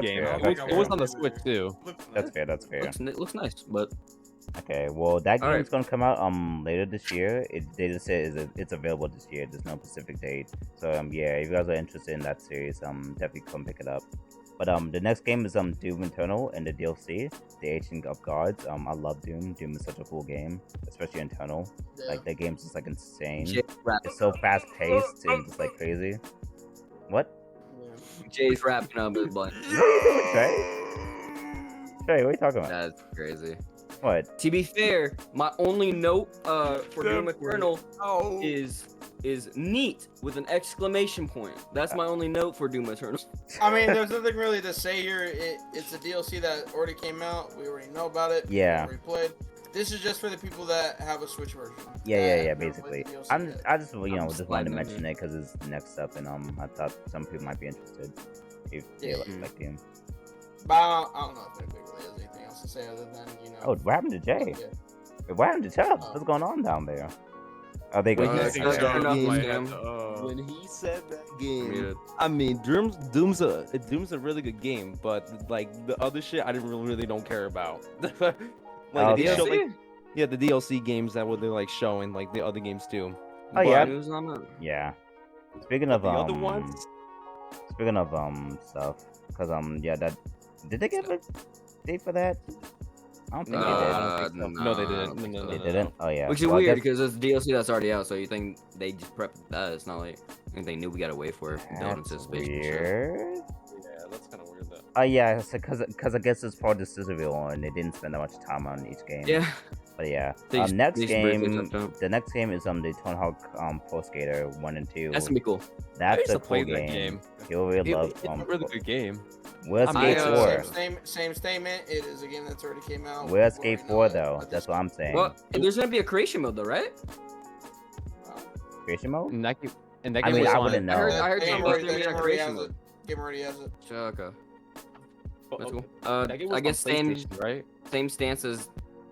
game. fair, It that's was fair. on the Switch too. That's fair. That's fair. It looks nice, but Okay, well that All game's right. gonna come out later this year. They just said it's available this year. There's no specific date. So yeah, if you guys are interested in that series, definitely come pick it up. But the next game is Doom Eternal and the DLC, The Ancient of Gods. I love Doom. Doom is such a cool game, especially Eternal. Like that game's just like insane. It's so fast paced and just like crazy. What? Jay's wrapping up his butt. What are you doing, Trey? Trey, what are you talking about? That's crazy. What? To be fair, my only note for Doom Eternal Oh. is neat with an exclamation point. That's my only note for Doom Eternal. I mean, there's nothing really to say here. It's a DLC that already came out. We already know about it. Yeah. We already played. This is just for the people that have a Switch version. Yeah, basically. I just I'm just just wanted to glad mention it because it's next up, and I thought some people might be interested if they like Doom. But I don't know if anybody really has anything else to say other than, you know. Oh, what happened to Jay? Yeah. What happened to Chubb? What's going on down there? Are they Wait, going? he's to turn off When the game. When he said that game, Muted. I mean, Doom's a really good game, but like the other shit, I really don't care about. Like Okay. they show, DLC? like, yeah, the DLC games that they're like showing, like the other games too. Oh, yeah. News on that? Yeah. Speaking of The other ones, Speaking of stuff, because yeah, that did they give a date for that? I don't think I don't they did. no, they I didn't. don't think No, so. no, They no, didn't. Oh yeah. Which is Well, I weird guess because it's DLC that's already out, so you think they just prepped that. It's not like they knew we gotta wait for it. Build that's anticipation. and shit. weird. Yeah, that's kind of weird though. Oh yeah, because I guess it's part of the Sizzleville and they didn't spend that much time on each game. Yeah. But yeah, They just- next they just briefly game. touched on it. The next game is the Tony Hawk Pro Skater 1 and 2. That's gonna be cool. I That's used a to cool play that game. game. You'll really love It's a really good game. Where's I, Skate uh, 4? Same statement. It is a game that's already came out. Where's We already Skate know 4 that though? at That's this what I'm saying. Well, there's gonna be a creation mode though, right? Creation mode? And that I game mean, was I on- wouldn't know. I heard That game something already- about there that being game a already creation has it. mode. Game already has it. Okay. That's cool. that game was I on guess same PlayStation, right? same stance as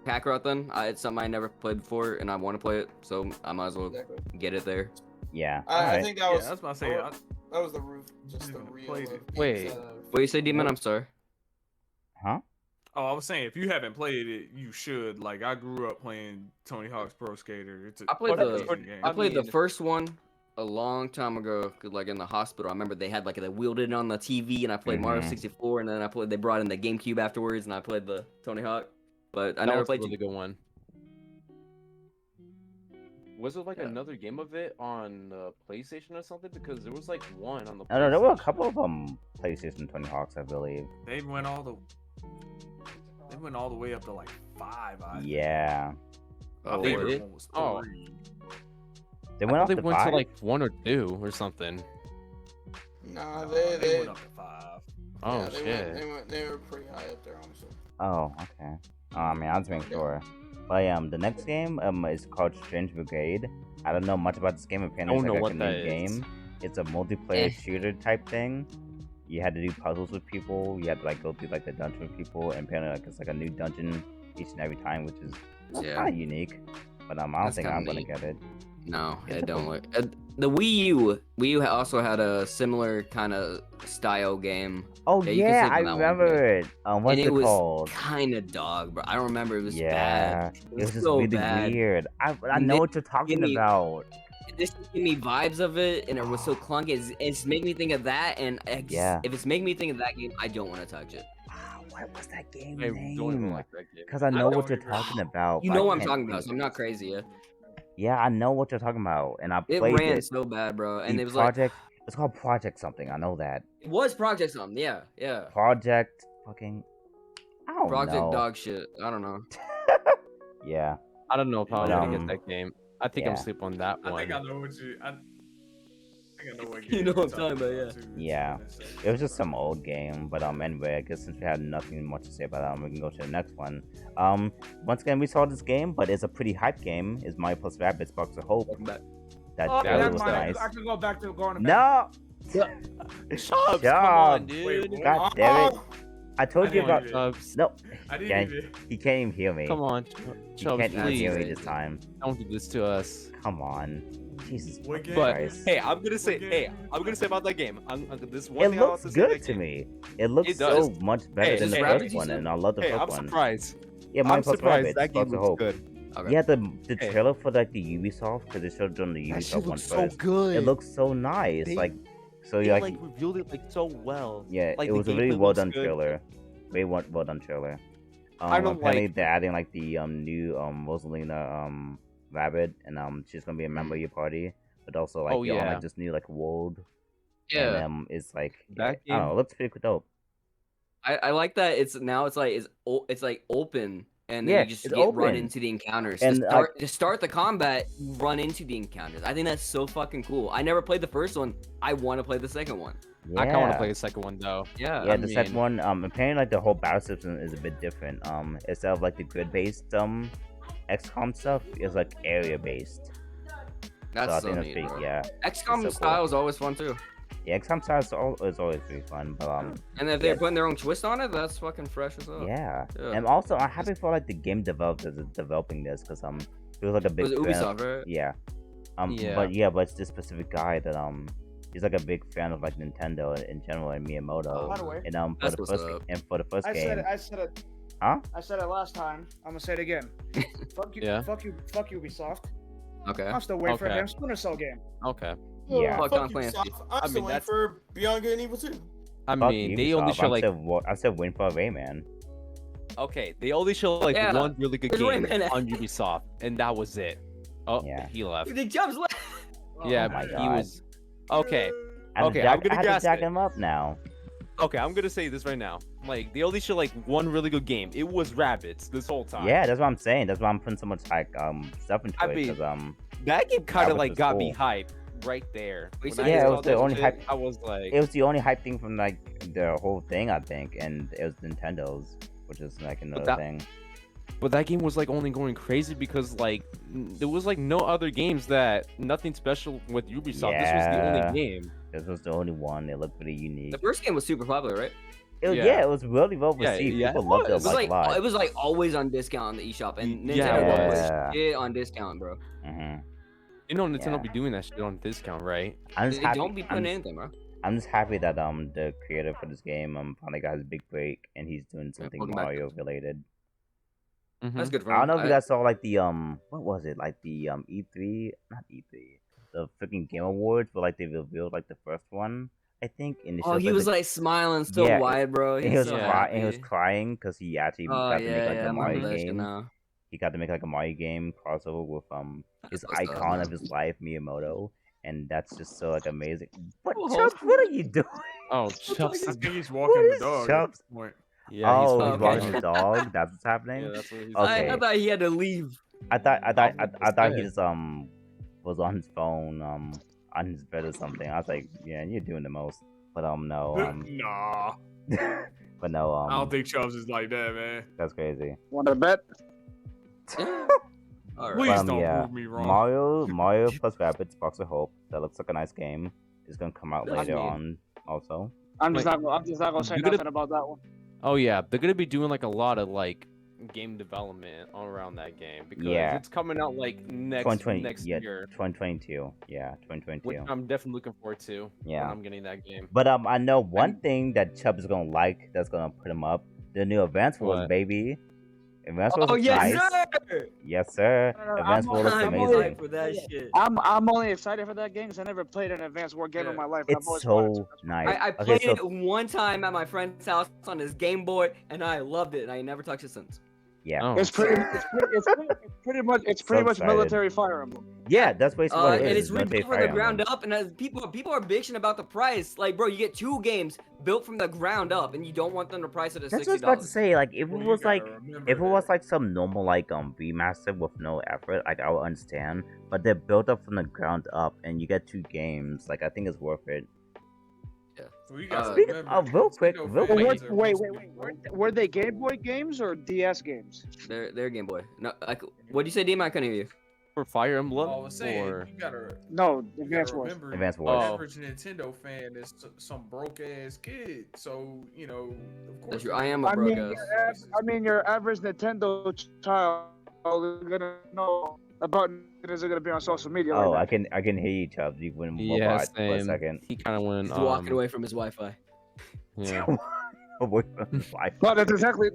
Kakarot then. It's something I never played before and I want to play it, so I might as well Exactly. get it there. Yeah. I alright. think that was. I was about to say. that was the roof. Just the real. Played of it. games Wait. that have- What do you say, Demon? I'm sorry. Huh? Oh, I was saying if you haven't played it, you should. Like I grew up playing Tony Hawk's Pro Skater. It's a I played amazing the- game. I played the mean- first one a long time ago, 'cause, like in the hospital. I remember they had like they wheeled it on the TV, and I played Mario Mhm. 64, and then they brought in the GameCube afterwards, and I played the Tony Hawk. But I That never was played. a really good one. Was it like Yeah. another game of it on PlayStation or something? Because there was like one on the. I don't know. There were a PlayStation. couple of PlayStation Tony Hawks, I believe. They went all the way up to like 5. I think. Yeah. My Oh, favorite did? one was 3. Oh. They I went thought up they to went 5. to like 1 or 2 or something. Nah, They they went up to 5. Oh yeah, shit! they were pretty high up there, honestly. Oh, okay. I mean, I was making sure. But the next game is called Strange Brigade. I don't know much about this game. Apparently, Don't it's know like a what new that is. game. It's a multiplayer Eh. shooter type thing. You had to do puzzles with people. You had to like go through like the dungeon with people, and apparently like it's like a new dungeon each and every time, which is Yeah. kind of unique. But I don't That's think kinda I'm gonna neat. get it. No, It's it a don't cool- look. The Wii U also had a similar kind of style game, Oh Yeah, you can yeah, sleep I on that one, remember it. What's and it it was called? kind of dog, bro. I don't remember. It was Yeah, bad. it was just so really bad. weird. I And know they what you're talking me- about. This gave me vibes of it, and it was so clunky. It's making me think of that, and Yeah. if it's making me think of that game, I don't want to touch it. What was that game I don't even name? like that game. Because I know don't what you're agree. talking about. You but know I what I'm can't talking about, so think. I'm not crazy. Yeah. Yeah, I know what you're talking about, and I It played ran it. so bad, bro, and The it was project. It's called Project something. I know that. like it was Project something. Yeah, yeah. Project fucking. I don't Project know. dog shit. I don't know. Yeah. I don't know if I'm But, gonna um, get that game. I think I'm yeah. sleep on that I one. think I know what you. I think I know what You game know you're what I'm talking about, too. Yeah. It was just some old game, but anyway, I guess since we had nothing much to say about that, we can go to the next one. Once again, we saw this game, but it's a pretty hype game. It's Mario plus Rabbids Sparks of Hope. Welcome back. That Oh, trailer never was mind. nice. I can go back to going to bed. No. Chubbs, come Chubbs. on, dude. Wait, what? God damn it. I told you didn't about. even- Chubbs. No, I didn't yeah, even. he can't even hear me. Come on, He Chubbs, can't even please. hear me this time. Don't do this to us. Come on, Jesus What game? But Christ. hey, I'm gonna say, game? hey, I'm gonna say about that game. This one It thing I want looks to say good that to game. me. It looks It does. so much better Hey, than the hey, first Rabbids, you one, said? and I love the Hey, first I'm one. surprised. Yeah, I'm Mario plus surprised Rabbids, that game Sparks of looks Hope. good. Okay. Yeah, the Hey. trailer for like the Ubisoft, because they showed on the That shit Ubisoft one looks so first. good. It looks so nice. They- like, so They you like revealed it like so well. yeah, like, it the was a really gameplay well looks done good. trailer. Very well done trailer. I don't Apparently like- they're adding like the new Rosalina Rabbit, and she's gonna be a member of your party, but also like Oh, you're on yeah. like this new like world, Yeah. and it's like That I don't game- know, it looks pretty dope. I like that it's like open and then Yeah, you just it's get run open. into the encounters. And, To start the combat, you run into the encounters. I think that's so fucking cool. I never played the first one. I want to play the second one. Yeah. I kind of want to play the second one though. Yeah. Yeah, I the second mean- one, apparently like the whole battle system is a bit different. Instead of like the grid-based XCOM stuff, it's like area-based. That's so I so think that's neat, pretty, bro. yeah. XCOM so style cool. is always fun too. Yeah, XCOM style is always pretty fun, but And if they're Yeah. putting their own twist on it, that's fucking fresh as hell. yeah. Yeah. And also, I'm happy for like the game developers that's developing this, because it was like a It big was fan. Ubisoft, right? Yeah. Yeah. But it's this specific guy that he's like a big fan of like Nintendo in general and Miyamoto. By the way, And for That's the what's first up. for the first I game, said it. I said it. Huh? I said it last time. I'm gonna say it again. Fuck you. Yeah. Fuck you. Fuck Ubisoft. Okay. I'm still waiting for a Okay. damn Splinter Cell game. Okay. Yeah. Fuck Tom Clancy. I'm still mean, waiting that's- for Beyond Good and Evil 2. I Fuck mean, they only Ubisoft, show like I'm still waiting for Rayman. okay, they only show like Yeah. one really good There's game Rayman. on Ubisoft, and that was it. Oh, Yeah. he left. The jumps left. Yeah, Oh my he God. was. Okay, I had to Okay, jack- I'm gonna I had to guess jack it. him up now. okay, I'm gonna say this right now. Like, they only show like one really good game. It was Rabbids this whole time. Yeah, that's what I'm saying. That's why I'm putting so much like stuff into I it, mean, because that game kind Rabbids of like was got me cool. hyped right there. Wait, When so I Yeah, it saw was the that only shit, hype- I was like, it was the only hype thing from like the whole thing, I think, and it was Nintendo's, which is like another that- thing. but that game was like only going crazy because like there was like no other games nothing special with Ubisoft. This was the Yeah. only game. This was the only one. It looked pretty unique. The first game was super popular, right? It was, Yeah. yeah, it was really well Yeah, received. yeah, People it loved it was. It was like a like lot. it was like always on discount on the eShop, and Nintendo Yeah. was shit on discount, bro. Mhm. You know Nintendo Yeah. be doing that shit on discount, right? I'm They just happy. don't be I'm putting just- anything, bro. I'm just happy that the creator for this game finally got his big break and he's doing something welcome back. Mario related. Mhm. That's good for I don't him. know if you guys saw like the what was it, like the E3, not E3, the freaking Game Awards, but like they revealed like the first one, I think. And it Oh, shows, he was the- like smiling so Yeah, wide, bro. and he He's was so Yeah. he was happy. crying because he actually Oh got to yeah, make like yeah, a I Mario remember that shit game. now. He got to make like a Mario game crossover with his That's what's up, icon of man. his life, Miyamoto, and that's just so like amazing. What, Oh, Chubbs? What are you doing? Oh, Chubbs I is think he's walking What the is dog. At Chubbs? this point. yeah. Oh, he's he's okay. walking the dog. That's what's happening. Yeah, that's what he's Okay. I thought he had to leave. I thought he 100%. just was on his phone on his bed or something. I was like, yeah, you're doing the most. But no Nah, but no I don't think Chubbs is like that, man. that's crazy. Want to bet? All Please right. don't yeah, prove me wrong. Mario plus Rabbids Sparks of Hope. That looks like a nice game. It's gonna come out I later mean- on also. I'm just not gonna say you're gonna- nothing about that one. Oh yeah, they're gonna be doing like a lot of like game development around that game because Yeah. it's coming out like next 2020 next yeah, year, 2022. Yeah, which 2022. I'm definitely looking forward to. Yeah. when I'm getting that game. But I know one thing that Chubb is gonna like that's gonna put him up. The new Advance Wars, What? baby. Advance Wars Oh is yes, nice. sir. Yes, sir. Advance Wars looks I'm amazing. hyped for that shit. I'm only excited for that game because I never played an Advanced War game Yeah. in my life. It's I've always wanted so to. nice. I Okay, played so it one time at my friend's house on his Game Boy, and I loved it, and I never touched it since. yeah, Oh, It's pretty much excited. military Fire Emblem. yeah, that's basically what it And is. it's rebuilt Military from the Fire ground Emblem. up, and as people are bitching about the price. Like, bro, you get 2 games built from the ground up, and you don't want them to price it at That's what I was $60. about to say. Like, if Well, it you was gotta like, remember if it was that. like some normal like remaster with no effort, like I would understand. But they're built up from the ground up, and you get 2 games. Like, I think it's worth it. Well, you gotta Speaking remember, of- real quick, Nintendo real fans quick. are Wait, supposed to be were they Game Boy games or DS games? They're Game Boy. No, like, what'd you say, Demon? I couldn't hear you. for Fire Emblem All I was saying, or you gotta No, You Advanced gotta Wars. remember, Advance the Wars. Oh. average Nintendo fan is some broke ass kid. So you know, of That's true. I am a I broke mean, ass. your average Nintendo child is gonna know about is gonna be on social media. Oh, like that. I can hear you, Chubbs. You went Yeah, robot for a same. second. He kind of went. He's walking away from his Wi-Fi. Yeah. Away from the Wi-Fi. No, that's exactly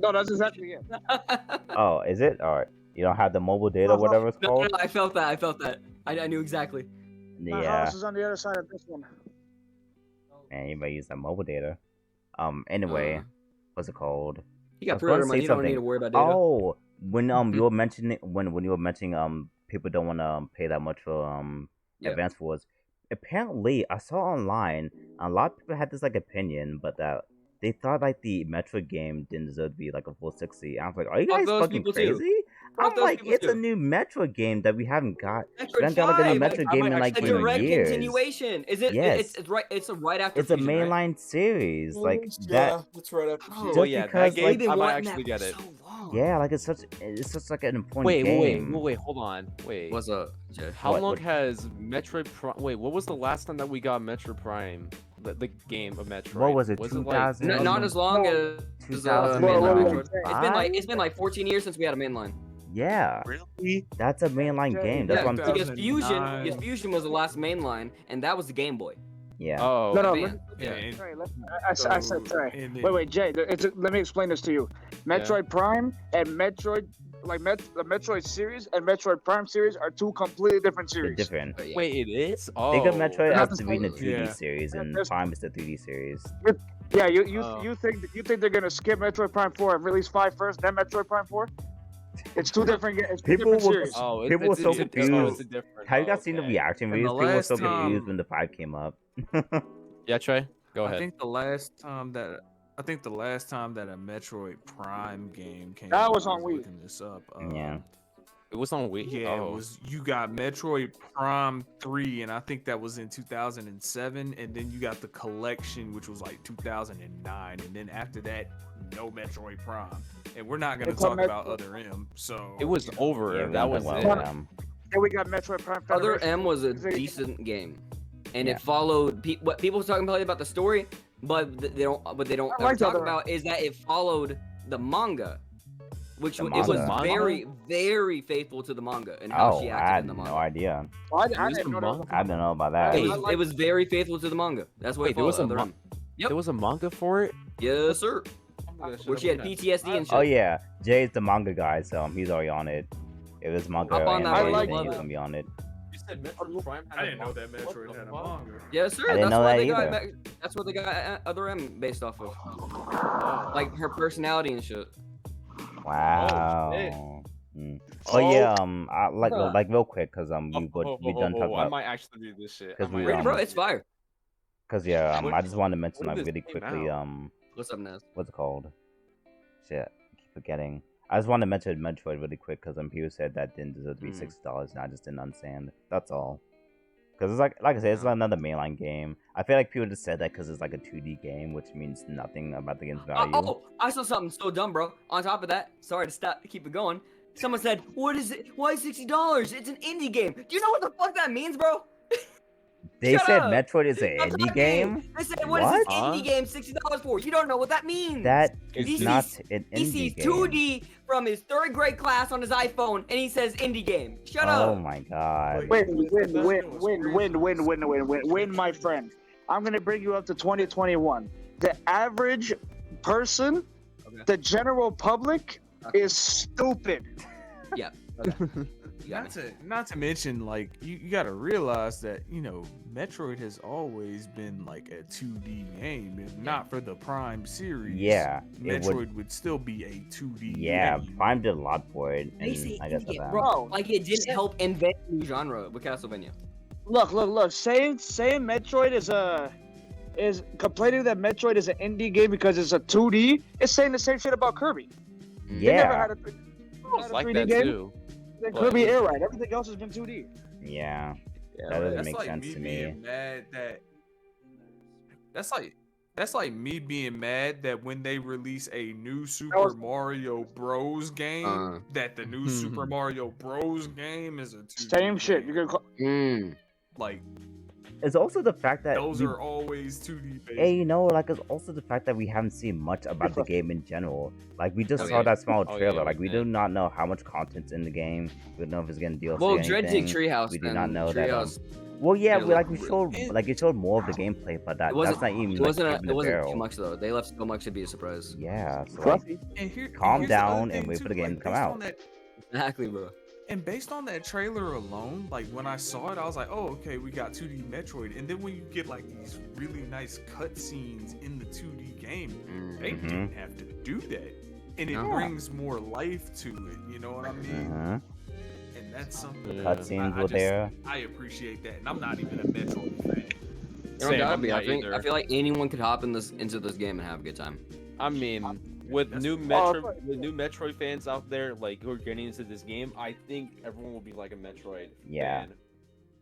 it. Oh, is it? All right. You don't have the mobile data, No, whatever it's No, called. I felt that. I knew exactly. My Yeah, house is on the other side of this one. man, you might use that mobile data. Anyway, Uh, what's it called? He I got was gonna pre-order say money. You don't need something. to worry about data. Oh, when you were mentioning when you were mentioning people don't want to pay that much for Yeah. advance wars. Apparently, I saw online a lot of people had this like opinion, but that they thought like the Metroid game didn't deserve to be like a full 60. I was like, are you Fuck guys those fucking people too. crazy? Fuck I'm those like, people it's a too. new Metroid game that we haven't got. We Metroid haven't got like a new 5. Metroid I game might in like A actually in direct years. continuation. Is it? Yes. It's right. It's right after. It's a Fusion, right? mainline series. Like Yeah, that. that's right after. Oh, Fusion. Just Well, yeah, because, that game like- They've been I might wanting actually that get for it. so long. Yeah, like it's such like an important Wait, game. wait, hold on. Wait. What's up, Jay? How What- long what- has Metroid Prime? Wait, what was the last time that we got Metroid Prime? The game of Metroid. What was it? like 2000? Not as long as 2000. mainline Whoa, Metroid. It's been like 14 years since we had a mainline. Yeah, Really? that's a mainline game. That's Yeah, what I'm because saying. 2009. Fusion was the last mainline, and that was the Game Boy. Yeah. Oh. No, Man. Yeah. Trey, And, I said Trey. and then- Wait, Jay. Let me explain this to you. Metroid Prime and Metroid, the Metroid series and Metroid Prime series are two completely different They're series. different. But yeah. Wait, it is. Oh. Think of Metroid Not as to being the 2D Yeah. series, and There's- Prime is the 3D series. Yeah, Oh. you think they're gonna skip Metroid Prime 4 and release 5 first, then Metroid Prime 4? It's two different. It's two People different will- series. Oh, People were so it's a confused. different. Have you guys oh, seen the okay. reaction And the videos? People were so last time- confused when the 5 came up. Yeah, Trey. Go I ahead. think the last time that a Metroid Prime game came That out, was I on Wii. looking this up. Yeah. It was on Wii. Yeah, Oh. it was. You got Metroid Prime 3, and I think that was in 2007, and then you got the collection, which was like 2009, and then after that, no Metroid Prime. And we're not gonna It's on talk about Metro- Other M, so It was you know. over. Yeah, we that don't was talk it. about Then we got Metroid Prime Other Federation. M was a Is it- decent game, and Yeah. it followed what people were talking about the story, but they don't. But they don't I ever liked talk Other M. about is that it followed the manga, which The it was manga? very, very faithful to the manga and how Oh, she I acted had in the manga. no idea. I It was didn't a know that. manga? I don't know about that. It I was, like- it was very faithful to the manga. That's what Wait, it there was followed. a Other mon- M. Yep. There was a manga for it. Yes, sir. Where she had PTSD and shit. Oh yeah, Jay's the manga guy, so he's already on it. If it's manga, Hop on and that one, then love he's it. gonna be on it. You said Metroid Prime. I didn't know that Metroid had a manga. Yes, sir. I didn't That's know what that they got. either. That's what they got Other M based off of, like her personality and shit. Wow. Mm. Oh Oh. yeah, I Huh. like real quick, cause we done talking I about, might actually do this shit. 'Cause I we, might Bro, it's fire. cause yeah, When- I just wanted to mention when like did really this came quickly, out? What's up, Naz? what's it called? Shit, I keep forgetting. I just wanted to mention Metroid really quick, cause people said that didn't deserve to be Mm. $60, and I just didn't understand. That's all. Cause it's like I said, it's like another mainline game. I feel like people just said that because it's like a 2D game, which means nothing about the game's value. Oh, I saw something so dumb, bro. On top of that, sorry to stop, keep it going. Someone said, "What is it? Why $60? It's an indie game." Do you know what the fuck that means, bro? They shut said up. Metroid is an That's indie what I game. mean. They said, "What is this What? indie game $60 for?" You don't know what that means. That He is sees- not an he indie sees game. 2D from his 3rd grade class on his iPhone, and he says indie game. Shut Oh up. my god. Win, my friend. I'm gonna bring you up to 2021. The average person, Okay. the general public, is stupid. Yeah. Okay. You got me. Not to mention, like you got to realize that Metroid has always been like a 2D game. If not for the Prime series, Yeah, it Metroid would. would still be a 2D. Yeah, game. Prime did a lot for it, They say and I guess indie for game, that. bro. Like it didn't help invent a new genre with Castlevania. Look. Saying Metroid is complaining that Metroid is an indie game because it's a 2D. It's saying the same shit about Kirby. They never had Yeah, a, It's like 3D that game. too. Then but- Kirby Air Ride. Everything else has been 2D. yeah. Yeah, That doesn't That's make like sense me to being me. mad that. That's like me being mad that when they release a new Super Mario Bros. Game, that the new Super Mario Bros. Game is a 2D Same shit. game. You can call, Like, it's also the fact that Those we- are always 2D based. Hey, you know, like it's also the fact that we haven't seen much about the game in general. Like we just Oh, saw yeah. that small Oh, trailer. yeah, like we yeah. do not know how much content's in the game. We don't know if it's getting DLC Well, or anything. Dredging Treehouse. We do then. not know that. Treehouse, Well, yeah, it we like looked we re- showed it- like it showed more of the gameplay, but It wasn't. that's not even It like, wasn't. tipping It the wasn't barrel. too much though. They left so much to be a surprise. Yeah, so like, Fluffy. And here, Calm here's the other down and thing, wait for too, the game like, to come based out. on that- Exactly, bro. And based on that trailer alone, like when I saw it, I was like, "Oh, okay, we got 2D Metroid." And then when you get like these really nice cutscenes in the 2D game, they Mhm. didn't have to do that, and it No. brings more life to it. You know what I mean? uh-huh. And that's something Yeah. Cutscenes I were just- there. I appreciate that, and I'm not even a Metroid fan. You don't Same, gotta I'm be. I not think. either. I feel like anyone could hop into this game and have a good time. I mean, with That's- new Oh, Metroid fans out there, like who are getting into this game, I think everyone will be like a Metroid Yeah. fan.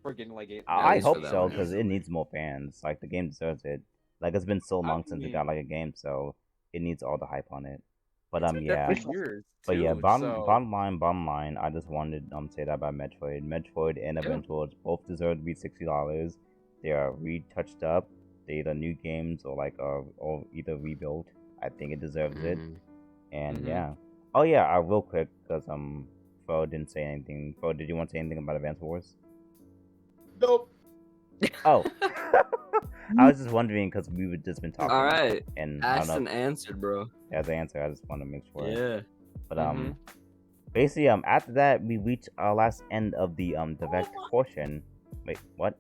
For getting like it. I least for hope that so one, because it needs more fans. Like the game deserves it. Like it's been so long since it mean- got like a game, so it needs all the hype on it. But It's been yeah. there for years, But yeah, too, bottom so- bottom line, I just wanted say that about Metroid. Metroid and Yeah. Advance Wars both deserve to be $60. They are retouched up. They either new games or like or either rebuilt. I think it deserves it. Mhm. And Mhm. yeah. Oh yeah, real quick because Fro didn't say anything. Fro, did you want to say anything about Advance Wars? Nope. Oh, I was just wondering because we were just been talking. All right. And I Asked don't and know answered, bro. as an answer. I just want to make sure. Yeah. But basically after that we reach our last end of the direct portion. Wait, what?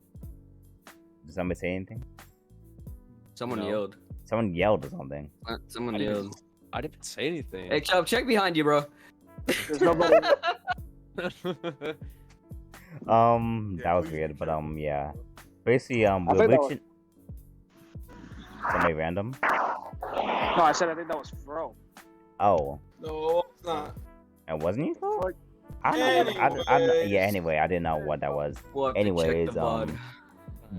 Did somebody say anything? Someone No. yelled. Someone yelled or something. Someone I didn't, yelled. I didn't say anything. Hey, Chubb, check behind you, bro. There's nobody. That Yeah, was please weird, be but careful. yeah. Basically we're think that was- reaching somebody random. No, I said I think that was Fro. Oh, No, it's not. and wasn't he? Fuck. I don't know. Anyways. Yeah. Anyway, I didn't know what that was. We'll have to check Anyways, the VOD.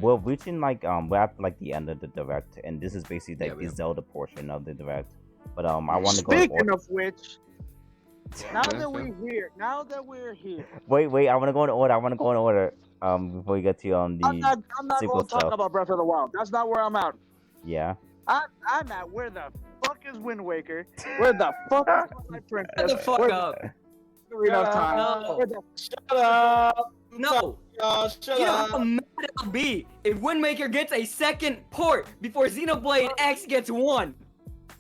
we're reaching like we're at like the end of the direct, and this is basically like Yeah, we the are. Zelda portion of the direct. But I want to go. Speaking of which, now Yeah, that we're here, Wait, I want to go in order. Before you get to I'm not sequel going to talk stuff. about Breath of the Wild. That's not where I'm at. Yeah. I'm at where the fuck is Wind Waker? Where the fuck is Twilight Princess? Shut the fuck Where up. Ocarina of Shut Time? up. Where the Shut up. No. Shut You know how up. mad I'll be if Windmaker gets a second port before Xenoblade X gets one.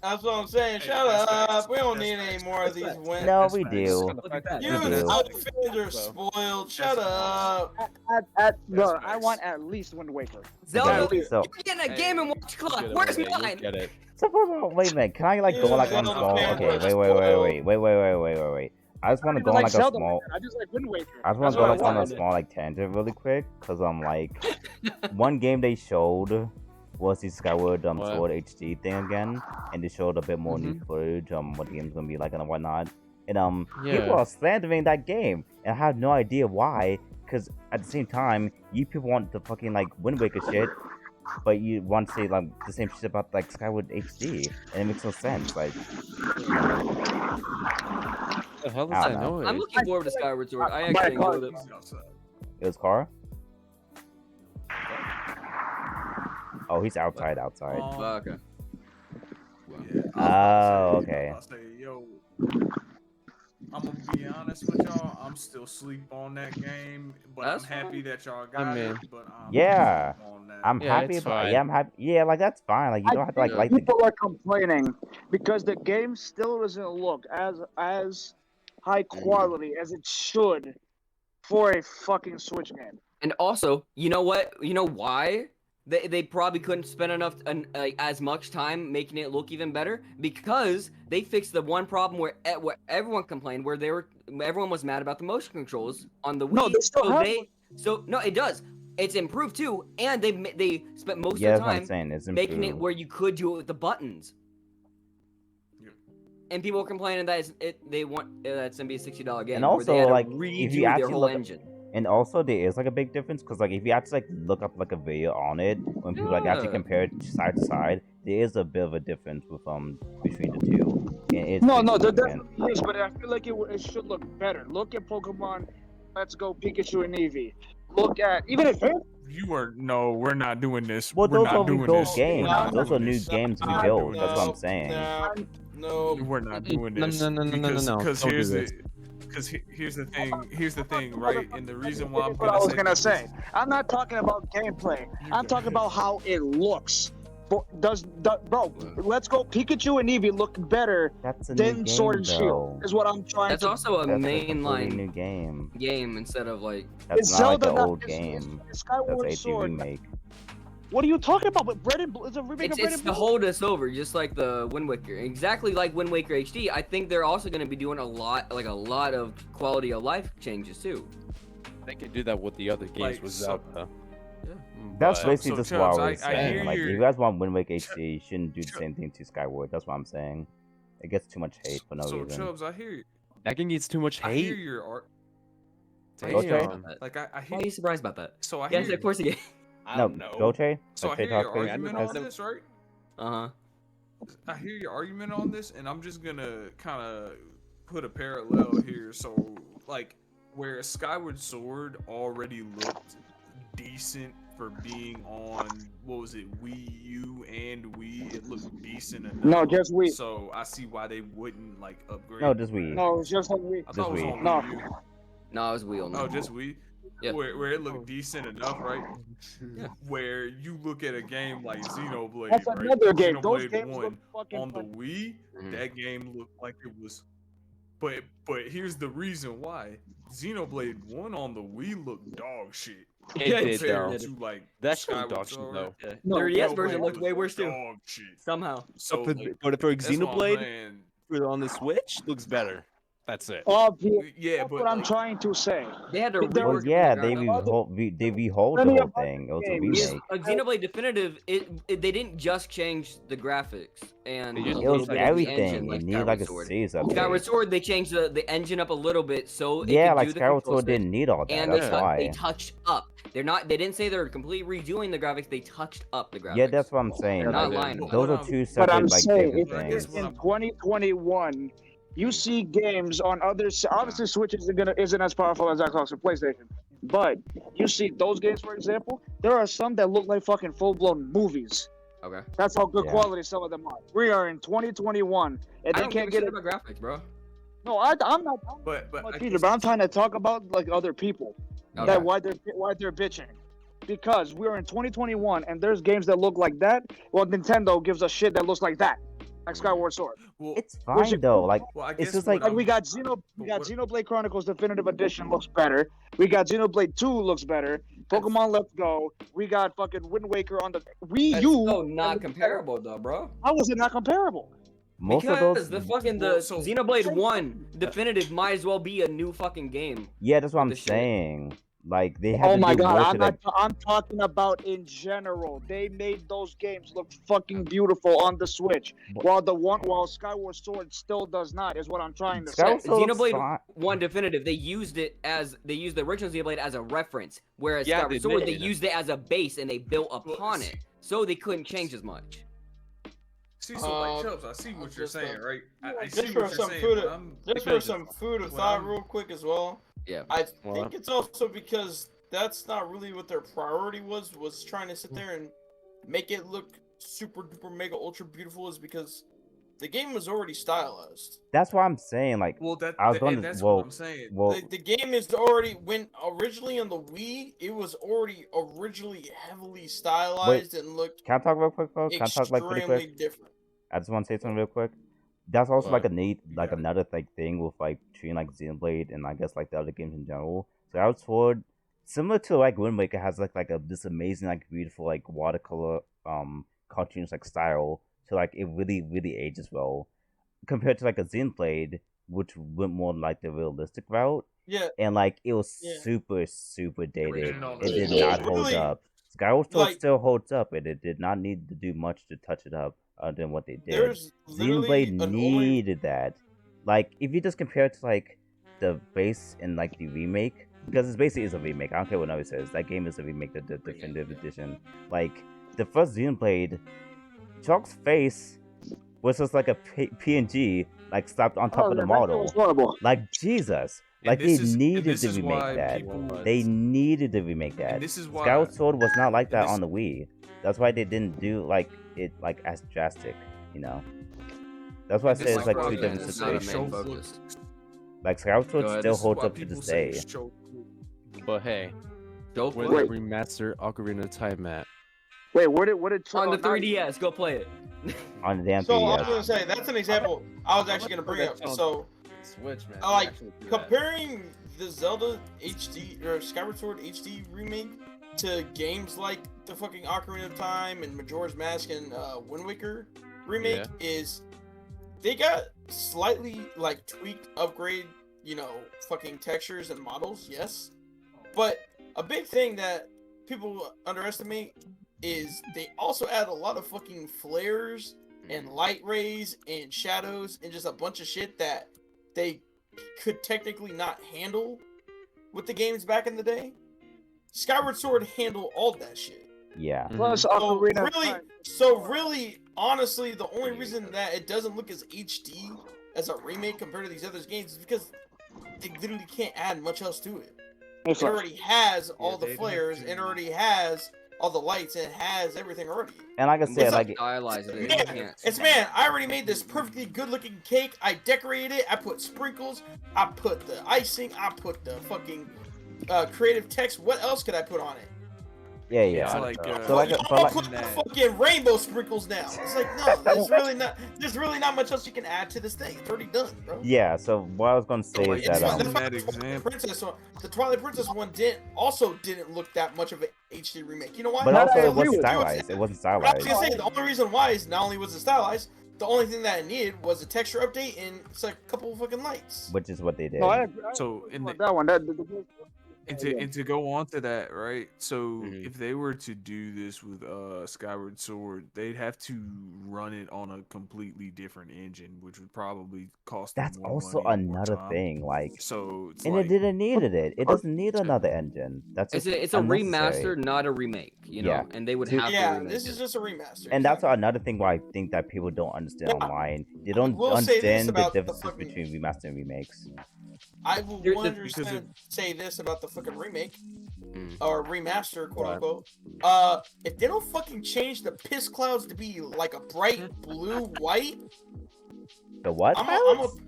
That's what I'm saying. Hey, Shut that's up. facts. We don't That's need facts. any more of That's these facts. wins. No, That's we facts. do. Look at that. You We and do. other fans are spoiled. Shut up. Bro, I facts. want at least Wind Waker. Zelda, Okay, so you're getting a Game and Watch clock. Get it, Where's Jose, you'll mine? Get it. wait a minute. Can I like go Yeah, like on Zelda small? fan Okay, was wait. Wait. I just want to I go don't on even like a Zelda, small. man. I just like Wind Waker. I just want That's to go what I like on a want. small like tangent really quick because like one game they showed was the Skyward What? Sword HD thing again, and they showed a bit more new Mhm. footage what the game's gonna be like and whatnot. And Yeah. people are slandering that game, and I have no idea why. Because at the same time, you people want the fucking like Wind Waker shit, but you want to say like the same shit about like Skyward HD, and it makes no sense. Like, What the hell is I that don't know. noise? I'm looking forward to Skyward Sword. I My actually enjoy apologies. them. He's outside. it was Car. Oh, he's outside. Um, Okay. Yeah, Oh, I was about to okay. I was about to say, yo, I'm gonna be honest with y'all. I'm still asleep on that game, but That's I'm happy that y'all got I mean, it. But I'm Yeah. asleep on that. I'm Yeah, happy it's about. fine. Yeah, I'm happy. Yeah, like that's fine. Like you I don't have to like think like the. People are complaining because the game still doesn't look as high quality as it should for a fucking Switch game. And also, you know what? You know why? They probably couldn't spend enough as much time making it look even better because they fixed the one problem where everyone complained, where everyone was mad about the motion controls on the Wii. No, they still have No, it does. It's improved too, and they spent most Yeah, of that's the what I'm time saying. It's making it improved. where you could do it with the buttons. Yep. And people were complaining that they want that's gonna be a $60 game. And where they also, had to like, if redo you their actually whole look- engine. And also, there is like a big difference because like if you actually like look up like a video on it, when people like actually Yeah. compare it side to side, there is a bit of a difference with between the two. And it's No, there significant. definitely is, but I feel like it should look better. Look at Pokemon Let's Go Pikachu and Eevee. Look at even Advanced We're not doing this. Well, we're those not are doing rebuilt this. games. We're not Those are doing new this. games We're not doing rebuilt. That's what I'm this. saying. No. We're not doing No, this. no, no, no, no, no, Because don't do here's this. here's the thing. Here's the thing, right? And the reason why I'm That's what I was gonna gonna say say. I'm not talking about gameplay. You I'm go talking ahead. about how it looks. Bro, let's go. Pikachu and Eevee look better That's a new than game, Sword and though. Shield. Is what I'm trying That's to. also a That's a completely mainline new game. game instead of like. That's Is not like Zelda the not- old is- game. is Skyward That's a Sword. remake. What are you talking about? But Bread and Blue is a remake It's, of Bread it's and to Blue. hold us over, just like the Wind Waker. Exactly like Wind Waker HD. I think they're also going to be doing a lot of quality of life changes too. They could do that with the other games Like, with so- Zelda. That's But- basically so just Chubbs, what I was I hear saying. Like, if your- you guys want Wind Waker HD, you shouldn't do the same thing to Skyward. That's what I'm saying. It gets too much hate for no so reason. Chubbs, I hear that game gets too much I hear hate. your art. Okay. Damn. Like I Why hear. are you surprised about that? So I Yes, hear. of course you. I No, don't know. Goche? So I Like, hear Talk your Crazy? argument because- on this, right? Uh huh. I hear your argument on this, and I'm just gonna kind of put a parallel here. So, like, where Skyward Sword already looked decent for being on, what was it, Wii U and Wii, it looked decent enough. No, just Wii. So I see why they wouldn't like upgrade. No, just Wii. No, it's just like Wii. I thought it was just on Wii. No. Wii U. No, it was wheel. Oh, just Wii. Yeah. Where it looked decent enough, right? Yeah. Where you look at a game like Xenoblade, That's right? another game. Those Xenoblade games 1 look fucking on the fun. Wii, Mhm. that game looked like it was. But here's the reason why. Xenoblade 1 on the Wii looked dog shit. It Yeah, did, Compared though. to like That shit was Skyward dog shit, Sword. though. Yeah. No, 3DS Xenoblade version looked was way worse too. Dog shit. Somehow. So But for that's what I'm Xenoblade, saying. on the Switch, looks better. That's it. Obvious. Yeah, That's but what I'm like, trying to say. They had to There Well, rework it from yeah, the they ground up. rehold the Plenty whole of thing. It was a games. Yes, remake. Xenoblade Definitive, they didn't just change the graphics and They a just- It little was bit of the everything. engine, It like needed like a Skyward Sword. series Skyward update. Sword, they changed the engine up a little bit so it Yeah, could like do the Skyward control Sword stick. didn't need all that. And That's they why. touched up. They didn't say they're completely redoing the graphics. They touched up the graphics. Yeah, that's what I'm saying. They're not Like, lying about those it. are two But I'm separate like saying, different I if guess things. what in I'm- 2021, you see games on other. Obviously, Switch isn't as powerful as Xbox or PlayStation, but you see those games, for example. There are some that look like fucking full-blown movies. Okay. That's how good Yeah. quality some of them are. We are in 2021, and I they don't can't give a get shit it. about graphics, bro. No, I'm not but much I either. guess- But I'm trying to talk about like other people. Okay. That why they're bitching. Because we're in 2021 and there's games that look like that. Well, Nintendo gives a shit that looks like that, like Skyward Sword. well, It's Which fine is- though. Like, well, I it's guess just what like- Like we got but Xenoblade Chronicles Definitive Edition looks better. We got Xenoblade 2 looks better. Pokemon Let's Go. We got fucking Wind Waker on the Wii That's U. still not comparable though, bro. How is it not comparable? most Because of those. the fucking Well, so- Xenoblade 1 Definitive might as well be a new fucking game. Yeah, that's what I'm the shit. saying. Like they had Oh to my do god, most I'm of not. that. I'm talking about in general. They made those games look fucking beautiful on the Switch, But- while Skyward Sword still does not. Is what I'm trying to Skyward say. Sword looks Xenoblade fine. 1 Definitive, they used the original Xenoblade as a reference, whereas Yeah, Skyward they Sword, they did. used it as a base and they built upon Well, it, so they couldn't change as much. see, so like Uh, Chubbs, I see what you're just, saying, right? I just see for what you're some saying. food- but I'm- Just for because- some food of what thought, I'm- real quick as well. Yeah. I What? think it's also because that's not really what their priority was trying to sit there and make it look super duper mega ultra beautiful is because the game was already stylized. That's what I'm saying. Like, Well, I was going and to. that's Well, what I'm saying. well, The game is already when originally on the Wii, it was already originally heavily stylized and looked can I talk real quick, bro? Can I talk like pretty extremely quick? different. I just want to say something real quick. That's also like a What? neat, like Yeah. another like thing with like treating like Xenoblade and I guess like the other games in general. So I was Sword, similar to like Wind Waker, has like a this amazing like beautiful like watercolor cartoons like style. So like it really ages well compared to like a Xenoblade, which went more like the realistic route. Yeah, And like it was Yeah. super dated. didn't know It that. did Yeah, not hold really, up. Skyward Sword like- still holds up, and it did not need to do much to touch it up other than what they did. there's literally Xenoblade an needed that. Like if you just compare it to like the base and like the remake, because it basically is a remake. I don't care what nobody says. That game is a remake, the definitive edition. Like the first Xenoblade, Chalk's face was just like a PNG, like slapped on top of the that model. was horrible. Like Jesus. Like this they is- and needed this to is remake why that. people- They needed to remake that. And this is why Skyward Sword was not like and that this- on the Wii. That's why they didn't do like it like as drastic, you know. That's why I and say this it's is like why two different it's not a main situations. focus. Like Skyward Sword Go ahead. still This is holds why up to people this say day. it's so cool. But hey, Go where for the it. remaster Ocarina of Time at? Wait, what did On the not- 3DS, go play it. On the damn So I was 3DS. gonna say that's an example I was actually gonna bring up. So Switch, man. I like comparing the Zelda HD or Skyward Sword HD remake to games like the fucking Ocarina of Time and Majora's Mask and Wind Waker remake Yeah. is they got slightly like tweaked, upgrade, fucking textures and models, yes. But a big thing that people underestimate is they also add a lot of fucking flares and light rays and shadows and just a bunch of shit that they could technically not handle with the games back in the day. Skyward Sword handled all that shit. Yeah. Plus So Ocarina of really, Time. honestly, the only reason that it doesn't look as HD as a remake compared to these other games is because they literally can't add much else to it. Hey, It Flash. already has all the they don't flares do- and already has all the lights and it has everything already. And like I It's said, not like stylized. It Yeah, can't. I already made this perfectly good looking cake. I decorated it. I put sprinkles. I put the icing. I put the fucking creative text. What else could I put on it? yeah, It's yeah. like, So like, I'm but gonna like, put the that. fucking rainbow sprinkles now. It's like no, there's really not much else you can add to this thing. It's already done, bro. yeah. So what I was gonna say like, is it's that fine. um, That's why that the Twilight example. Princess one, the Twilight Princess one didn't look that much of an HD remake. You know why? but Not also that it wasn't we would- stylized. It wasn't I was stylized. gonna say the only reason why is not only was it stylized, the only thing that it needed was a texture update and it's like a couple of fucking lights. Which is what they did. No, I agree So in with the, that one. and to go on to that, right? So Mhm. if they were to do this with Skyward Sword, they'd have to run it on a completely different engine, which would probably cost them That's more also money and more another time. thing. Like, So it's and like, it didn't needed it. It doesn't need another engine. That's It's just a unnecessary. remaster, not a remake. You know, Yeah. and they would To- have to Yeah, remake this it. is just a remaster. And that's exactly. another thing why I think that people don't understand Yeah. online. They don't will say this understand the about the differences fucking- between remaster and remakes. I will There- the- 100% say this about the fucking remake Mm. or remaster, quote What? unquote. If they don't fucking change the piss clouds to be like a bright blue white, The what? I'm clouds?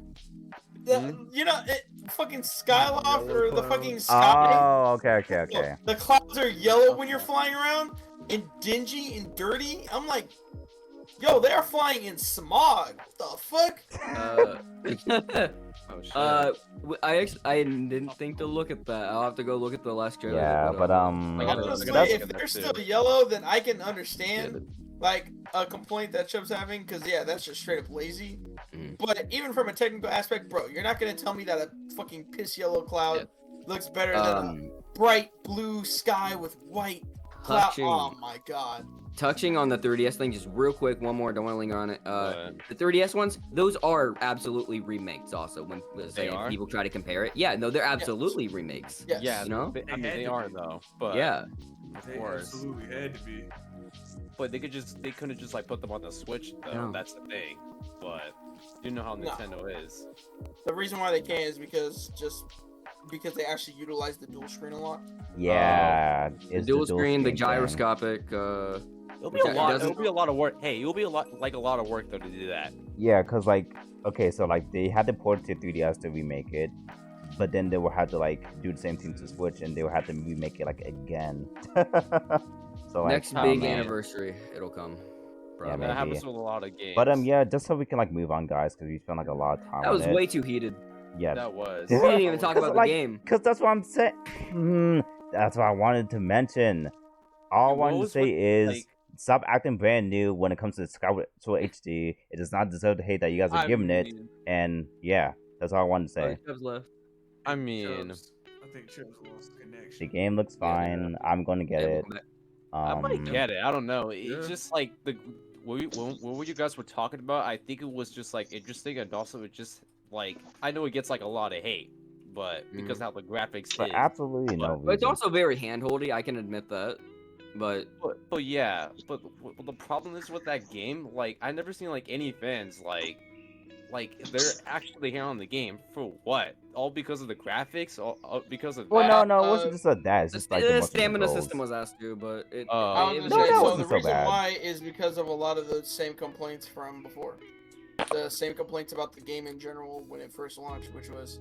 fucking Skyloft or the fucking sky. Oh, okay. Look, the clouds are yellow when you're flying around and dingy and dirty. I'm like, yo, they are flying in smog. What the fuck? Oh shit. I didn't think to look at that. I'll have to go look at the last trailer. Yeah, but I gotta- Honestly, that's- if they're still yellow, then I can understand like a complaint that Chubb's having, because yeah, that's just straight up lazy. Mhm. But even from a technical aspect, bro, you're not gonna tell me that a fucking piss yellow cloud Yeah. looks better than a Um, bright blue sky with white cloud. touching, Oh my god. touching on the 3DS thing, just real quick, one more. Don't want to linger on it. But- The 3DS ones, those are absolutely remakes. Also, when say are? people try to compare it, yeah, no, they're absolutely remakes. Yes. yeah, you know? I mean They had they to are be. though. But Yeah, of they course. absolutely had to be. But they couldn't just like put them on the Switch though. No. That's the thing. But you know how No. Nintendo is. The reason why they can't is because they actually utilize the dual screen a lot. Yeah, the it's dual screen, the thing. gyroscopic. It'll be Which a it lot. doesn't- It'll be a lot of work. Hey, it'll be a lot of work though to do that. Yeah, cause like, okay, so like they had to port it to 3DS to remake it, but then they will have to like do the same thing to Switch, and they will have to remake it like again. So like, Next oh, big man. anniversary, it'll come. Probably. maybe. That happens with a lot of games. But yeah, just so we can like move on, guys, because we spent like a lot of time. That was on it. way too heated. Yeah, that was. We didn't even talk Because, about like, the game. because that's what I'm saying. That's what I wanted to mention. All I What wanted to was say with, is like- stop acting brand new when it comes to Skyward Sword HD. It does not deserve the hate that you guys are I giving it. mean- And yeah, that's all I wanted to Oh, say. Chubb's left. I mean, I think Chubbs lost The connection. game looks Yeah. fine. I'm gonna get Yeah, it. welcome back. I might get it. I don't know. Yeah. It's just like what you guys were talking about. I think it was just like interesting, and also it just like I know it gets like a lot of hate, but because how the graphics For is. absolutely no But it's reason. also very handholdy. I can admit that. But But yeah, but the problem is with that game, like I never seen like any fans like like they're actually here on the game for what? All because of the graphics? All because of Well, that? no, it wasn't just like that. It's The, just like the the motion stamina controls. system was asked to, but it. Oh. I was it gonna No, say, that so wasn't the so reason bad. why is because of a lot of the same complaints from before. The same complaints about the game in general when it first launched, which was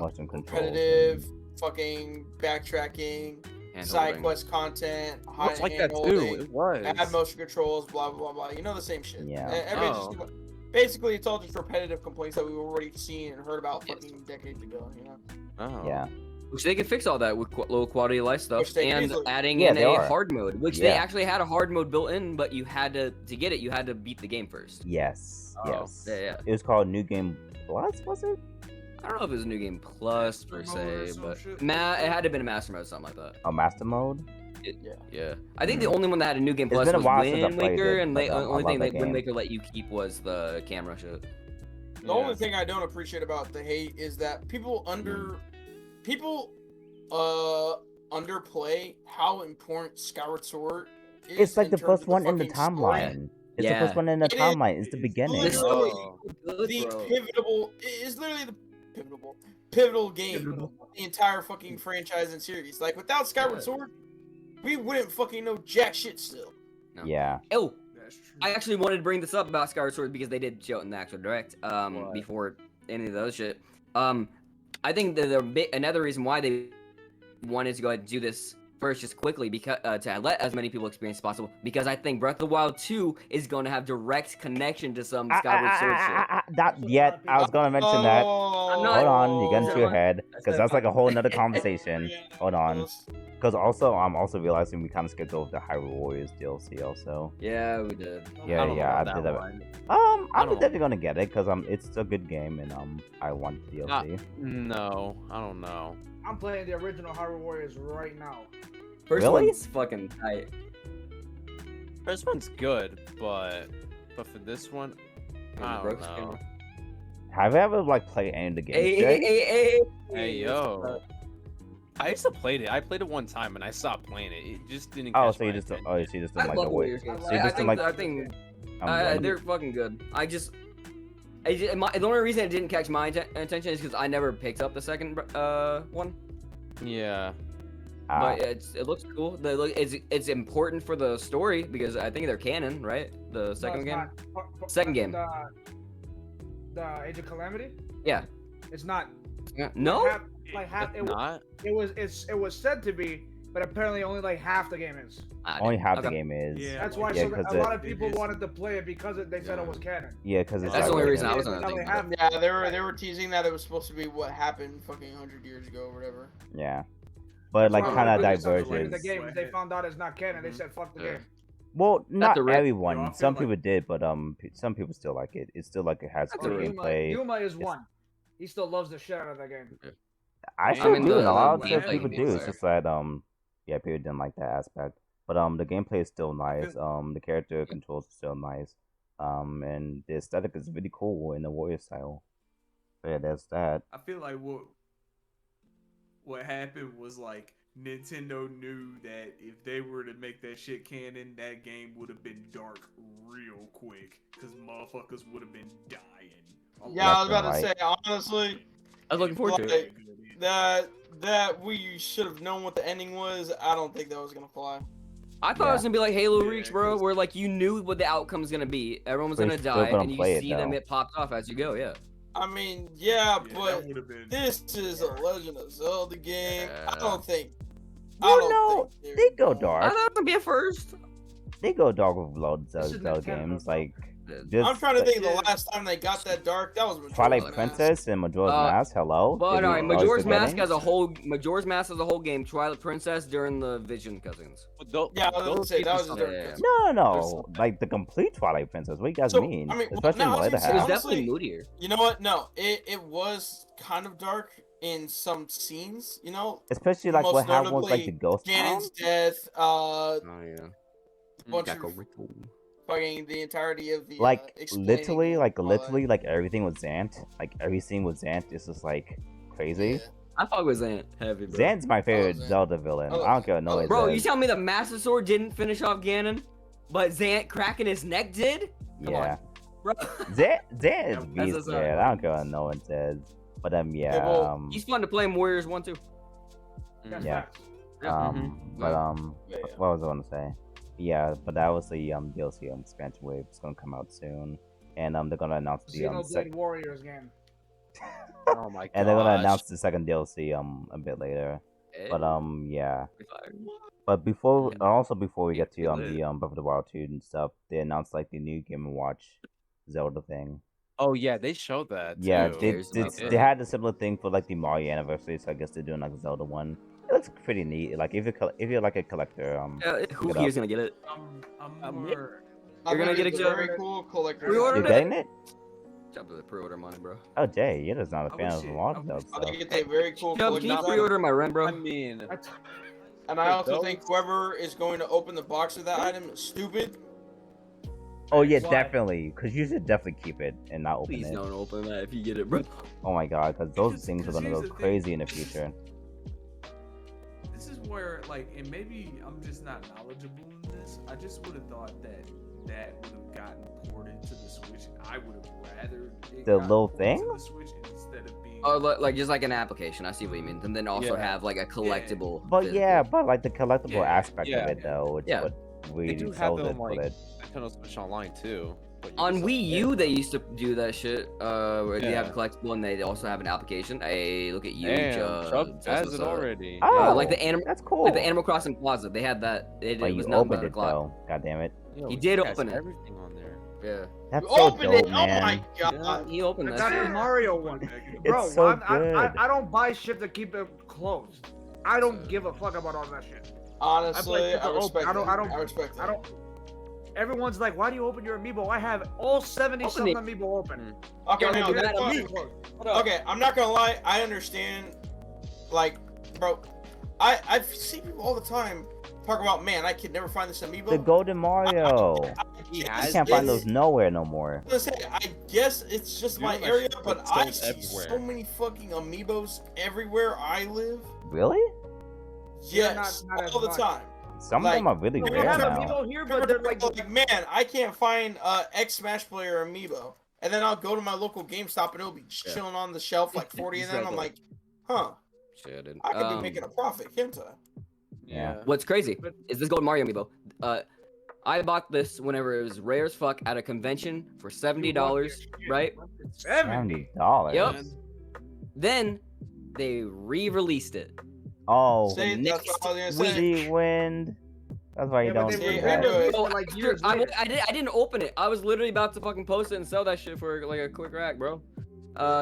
Motion controls. repetitive, fucking backtracking, side handholding. quest content, It high was like that too. hand-holding, It was. add motion controls, blah blah blah. You know the same shit. Yeah. Basically, it's all just repetitive complaints that we've already seen and heard about fucking decades ago. You know. Oh. Yeah. Which they can fix all that with low quality of life stuff Which they and easily- adding Yeah, in they a are. hard mode, which they Yeah. actually had a hard mode built in, but you had to get it, you had to beat the game first. Yes. Oh. Yes. Yeah. It was called New Game Plus, was it? I don't know if it was a new game plus per Master mode or se, some but shit? it had to have been a master mode, something like that. Oh, Master Mode. Yeah, I think the only one that had a new game It's plus been a was while since I Wind played Waker, it, and but, the I only love thing that that Wind game. Waker let you keep was the camera shit. The only thing I don't appreciate about the hate is that people underplay how important Skyward Sword is. It's like in the terms first of the one in the fucking story. timeline. It's Yeah. the first one in the It is timeline. It's the beginning. literally Oh. the pivotal game of the entire fucking franchise and series. Like without Skyward Yeah. Sword, we wouldn't fucking know jack shit still. No. Yeah. Oh, That's true. I actually wanted to bring this up about Skyward Sword because they did show it in the actual direct. What? Before any of those shit. I think that another reason why they wanted to go ahead and do this first just quickly because to let as many people experience as possible, because I think Breath of the Wild 2 is going to have direct connection to some Skyward Sword shit. Not yet. I was gonna mention that. I'm not- Hold on, you're getting Hold to your on. head, because that's like a whole nother conversation. Hold on, Yes. because also I'm also realizing we kind of skipped over the Hyrule Warriors DLC also. Yeah, we did. Yeah, I don't yeah, know I did that that. one. I'm don't know. definitely gonna get it because it's a good game and I want the DLC. No, I don't know. I'm playing the original Hyrule Warriors right now. First Really? one's fucking tight. First one's good, but for this one, I don't know. Have you ever like played any of the games? Hey, Jay? Hey yo, I used to play it. I played it one time and I stopped playing it. It just didn't. Oh, catch so you my just attention. so you just I don't like love the way. Warriors games. So you just don't like. I think I'm they're fucking good. The only reason it didn't catch my attention is because I never picked up the second one. Yeah. But it looks cool. It's important for the story because I think they're canon, right? The second game. Second game. The Age of Calamity. Yeah. It's not. Yeah. No. It's not. It was said to be, but apparently only like half the game is. only half the Okay. game is. Yeah. That's why Yeah, so 'cause a lot of it people is- wanted to play it because they said it was canon. Yeah, because it's That's the like only a- reason I was Now on they thinking have- about Yeah, they were teasing that it was supposed to be what happened fucking 100 years ago or whatever. Yeah, but like Well, kind of when they started diverges. playing the game, they found out it's not canon. They said fuck the Yeah. game. Well, not a rip. everyone. Yo, I feel Some like- people did, but some people still like it. It's still like it has That's good a rip. gameplay. Yuma is one. He still loves the shit out of that game. I I'm still in do, the and a lot of gameplay people do. It's gameplay. just that yeah, people didn't like that aspect. But the gameplay is still nice. The character controls are still nice. And the aesthetic is really cool in the warrior style. So yeah, there's that. I feel like what happened was like Nintendo knew that if they were to make that shit canon, that game would have been dark real quick because motherfuckers would have been dying. Yeah, I was about to Left say and honestly I was looking forward to it. that we should have known what the ending was. I don't think that was gonna fly. I thought it Yeah. was gonna be like Halo Yeah, Reach, bro, 'cause- where like you knew what the outcome was gonna be. Everyone was But gonna you're still die, gonna and you play it, see them though. it popped off as you go. Yeah. I mean, yeah, that but would have been. this is a Legend of Zelda game. I don't think. Well, I don't no, think they go I dark. thought it was gonna be a first. They go dark with loads This of is Zelda Nintendo, games. bro. Like I'm just trying to like, think the last time they got that dark. That was Majora's Twilight Mask. Princess and Majora's Mask. Hello. But Did alright, we- are we Majora's Mask forgetting? as a whole game. Twilight Princess during the Vision Cousins. Yeah, I was gonna say that was just Yeah, dark. yeah. No, no, There's- like the complete Twilight Princess. What do you guys So, mean? I mean, well, Especially no, in I was the later gonna say, It was half. honestly- definitely moodier. You know what? No, it was kind of dark in some scenes. You know, Especially like most what happened with like notably, the ghost town. Ganon's death. Oh yeah. Bunch of fucking the entirety of the Like explaining literally, like all that. literally, like everything with Zant. Like every scene with Zant is just like crazy. Yeah. I fuck with Zant heavy, bro. Zant's my favorite Zant. Zelda villain. I love I don't care Zant. what nobody Bro, you says. tell me the Master Sword didn't finish off Ganon, but Zant cracking his neck did? Come Yeah. on. bro. Zan is That's beast, what's up. man. I don't care what no one says. But yeah, Yeah, well, He's fun to play in Warriors 1 too. That's Yeah. facts. but Yeah. what was I gonna say? Yeah, but that was the DLC expansion wave. It's gonna come out soon, and they're gonna announce the Xenoblade Warriors game. Oh my god. and they're gonna announce the second DLC a bit later. But yeah. But before we get to Yeah, the Breath of the Wild 2 and stuff, they announced like the new Game & Watch Zelda thing. Oh yeah, they showed that. Yeah, too. they had a similar thing for like the Mario anniversary, so I guess they're doing like a Zelda one. It looks pretty neat. Like if you're like a collector, Who look it here's up. gonna get it? I'm yeah. more. I You're gonna think get it's it, Joe? very cool collector. Pre-order You're it? getting it? Jump to the pre-order money, bro. Oh, Jay, you're just not a I fan wish of a it- lot I of wish- that I stuff. think it's a very cool Jump, can you collector. pre-order my rent, bro? I mean, And I also Those- think whoever is going to open the box of that item is stupid. Oh yeah, Why? definitely. Because you should definitely keep it and not open Please it. don't open that if you get it, bro. Oh my god, because those Because- things are because gonna here's go the thing. crazy in the future. This is where, like, and maybe I'm just not knowledgeable in this. I just would have thought that that would have gotten ported to the Switch. I would have rather it The got little ported thing? to the Switch instead of being. Oh, like just like an application. I see what you mean. And then also Yeah. have like a collectible. But physical. yeah, but like the collectible Yeah, aspect yeah, of it though, it's Yeah. what really do have sells them, it for like, it. Nintendo Switch Online too. but you On can Wii still U, get they used to do that shit. Where they have a Yeah. collectible and they also have an application. Hey, look at you, Damn, Chubb. Chubb That's has what's it up. already. Yeah, Oh, like the animal, that's cool. like the Animal Crossing Plaza. They had that. It But was you not opened about a it clock. though. God damn it. Yo, He did has open it. Everything on there. Yeah. That's You so open dope, it! man. Oh my god! Yeah, he opened But that that's the shit. Mario one. It's Bro, so I good. don't buy shit to keep it closed. I don't give a fuck about all that shit. Honestly, I I play respect Super Open. I it. don't- I respect it. I don't. Everyone's like, why do you open your amiibo? I have all 70 Open something it. amiibo open. Okay, Yo, now, you that's got a fine. Mii. Okay, I'm not gonna lie. I understand. Like, bro, I see people all the time talk about, man, I could never find this amiibo. The Golden Mario. He You has can't find it? those nowhere no more. I was gonna say, I guess it's just You my know that area, shit but gets I sold see everywhere. so many fucking amiibos everywhere I live. Really? Yeah, Yes, not as all the much. time. Some Like, of them are really We rare have now. amiibo here, but they're like, Like, man, I can't find X Smash Player amiibo, and then I'll go to my local GameStop and it'll be just Yeah. chilling on the shelf like 40 of them. I'm like, huh, Shit, dude. I could be making a profit, can't I? Yeah. What's crazy is this Golden Mario amiibo. I bought this whenever it was rare as fuck at a convention for $70, right? $70. Yep. Then they re-released it. Oh, See, that's next what I was gonna say. sea wind. That's why you Yeah, but don't they do see, that. re-released it. Oh, like after- years I, later. I didn't open it. I was literally about to fucking post it and sell that shit for like a quick rack, bro.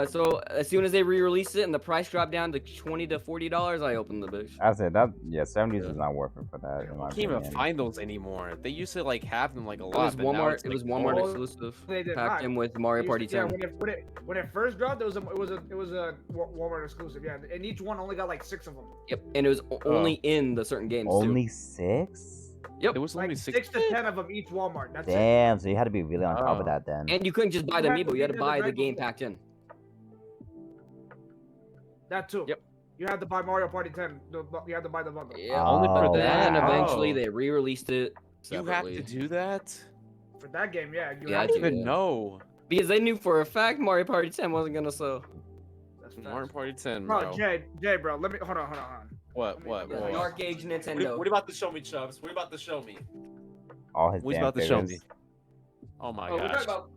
So as soon as they re-released it and the price dropped down to $20 to $40, I opened the bitch. I said that. Yeah, 70s is not worth it for that. In You my can't even opinion. find those anymore. They used to like have them like a It lot. was but now Walmart. it's, It like, was Walmart all- exclusive. They did Packed not. in with Mario Party Yeah, 10. when it first dropped, it was a Walmart exclusive. Yeah, and each one only got like 6 of them. Yep, and it was only in the certain games Only too. 6? Yep, It was only Like 6 6 to 10 of them each Walmart. That's it. Damn, so you had to be really on top of Oh. that then. and you couldn't just buy the You had to amiibo. You had be to there the buy the night game before. packed in. That too. Yep. You had to buy Mario Party 10. You had to buy the bundle. Yeah, Only for Oh, then that. eventually Oh. they re-released it You have separately. to do that? For that game, yeah. You Yeah, I had didn't to. do. even Yeah. know. Because they knew for a fact Mario Party 10 wasn't gonna sell. That's Mario facts. Party 10, Bro, bro. Jay, bro. Let me hold on. What? What? Yeah, What? Dark Age What, Nintendo. what about to show me, Chubbs? What are you about to show me? All his What are you damn about to show me? figures. Oh my Oh, we're gosh. talking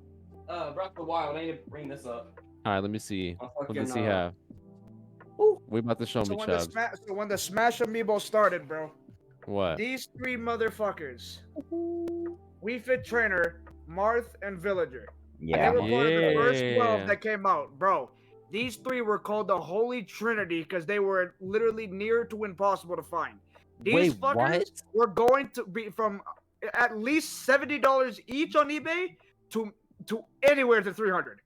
about Breath of the Wild. I need to bring this up. All right, let me see. On What fucking, does he uh, have? What are you about to show So me, when, the Chubbs? so when the Smash Amiibo started, bro, What? these 3 motherfuckers, Wii Fit Trainer, Marth, and Villager. Yeah. They were part of the first Yeah. 12 that came out, bro. These 3 were called the Holy Trinity because they were literally near to impossible to find. These Wait, fuckers what? were going to be from at least $70 each on eBay to anywhere to 300.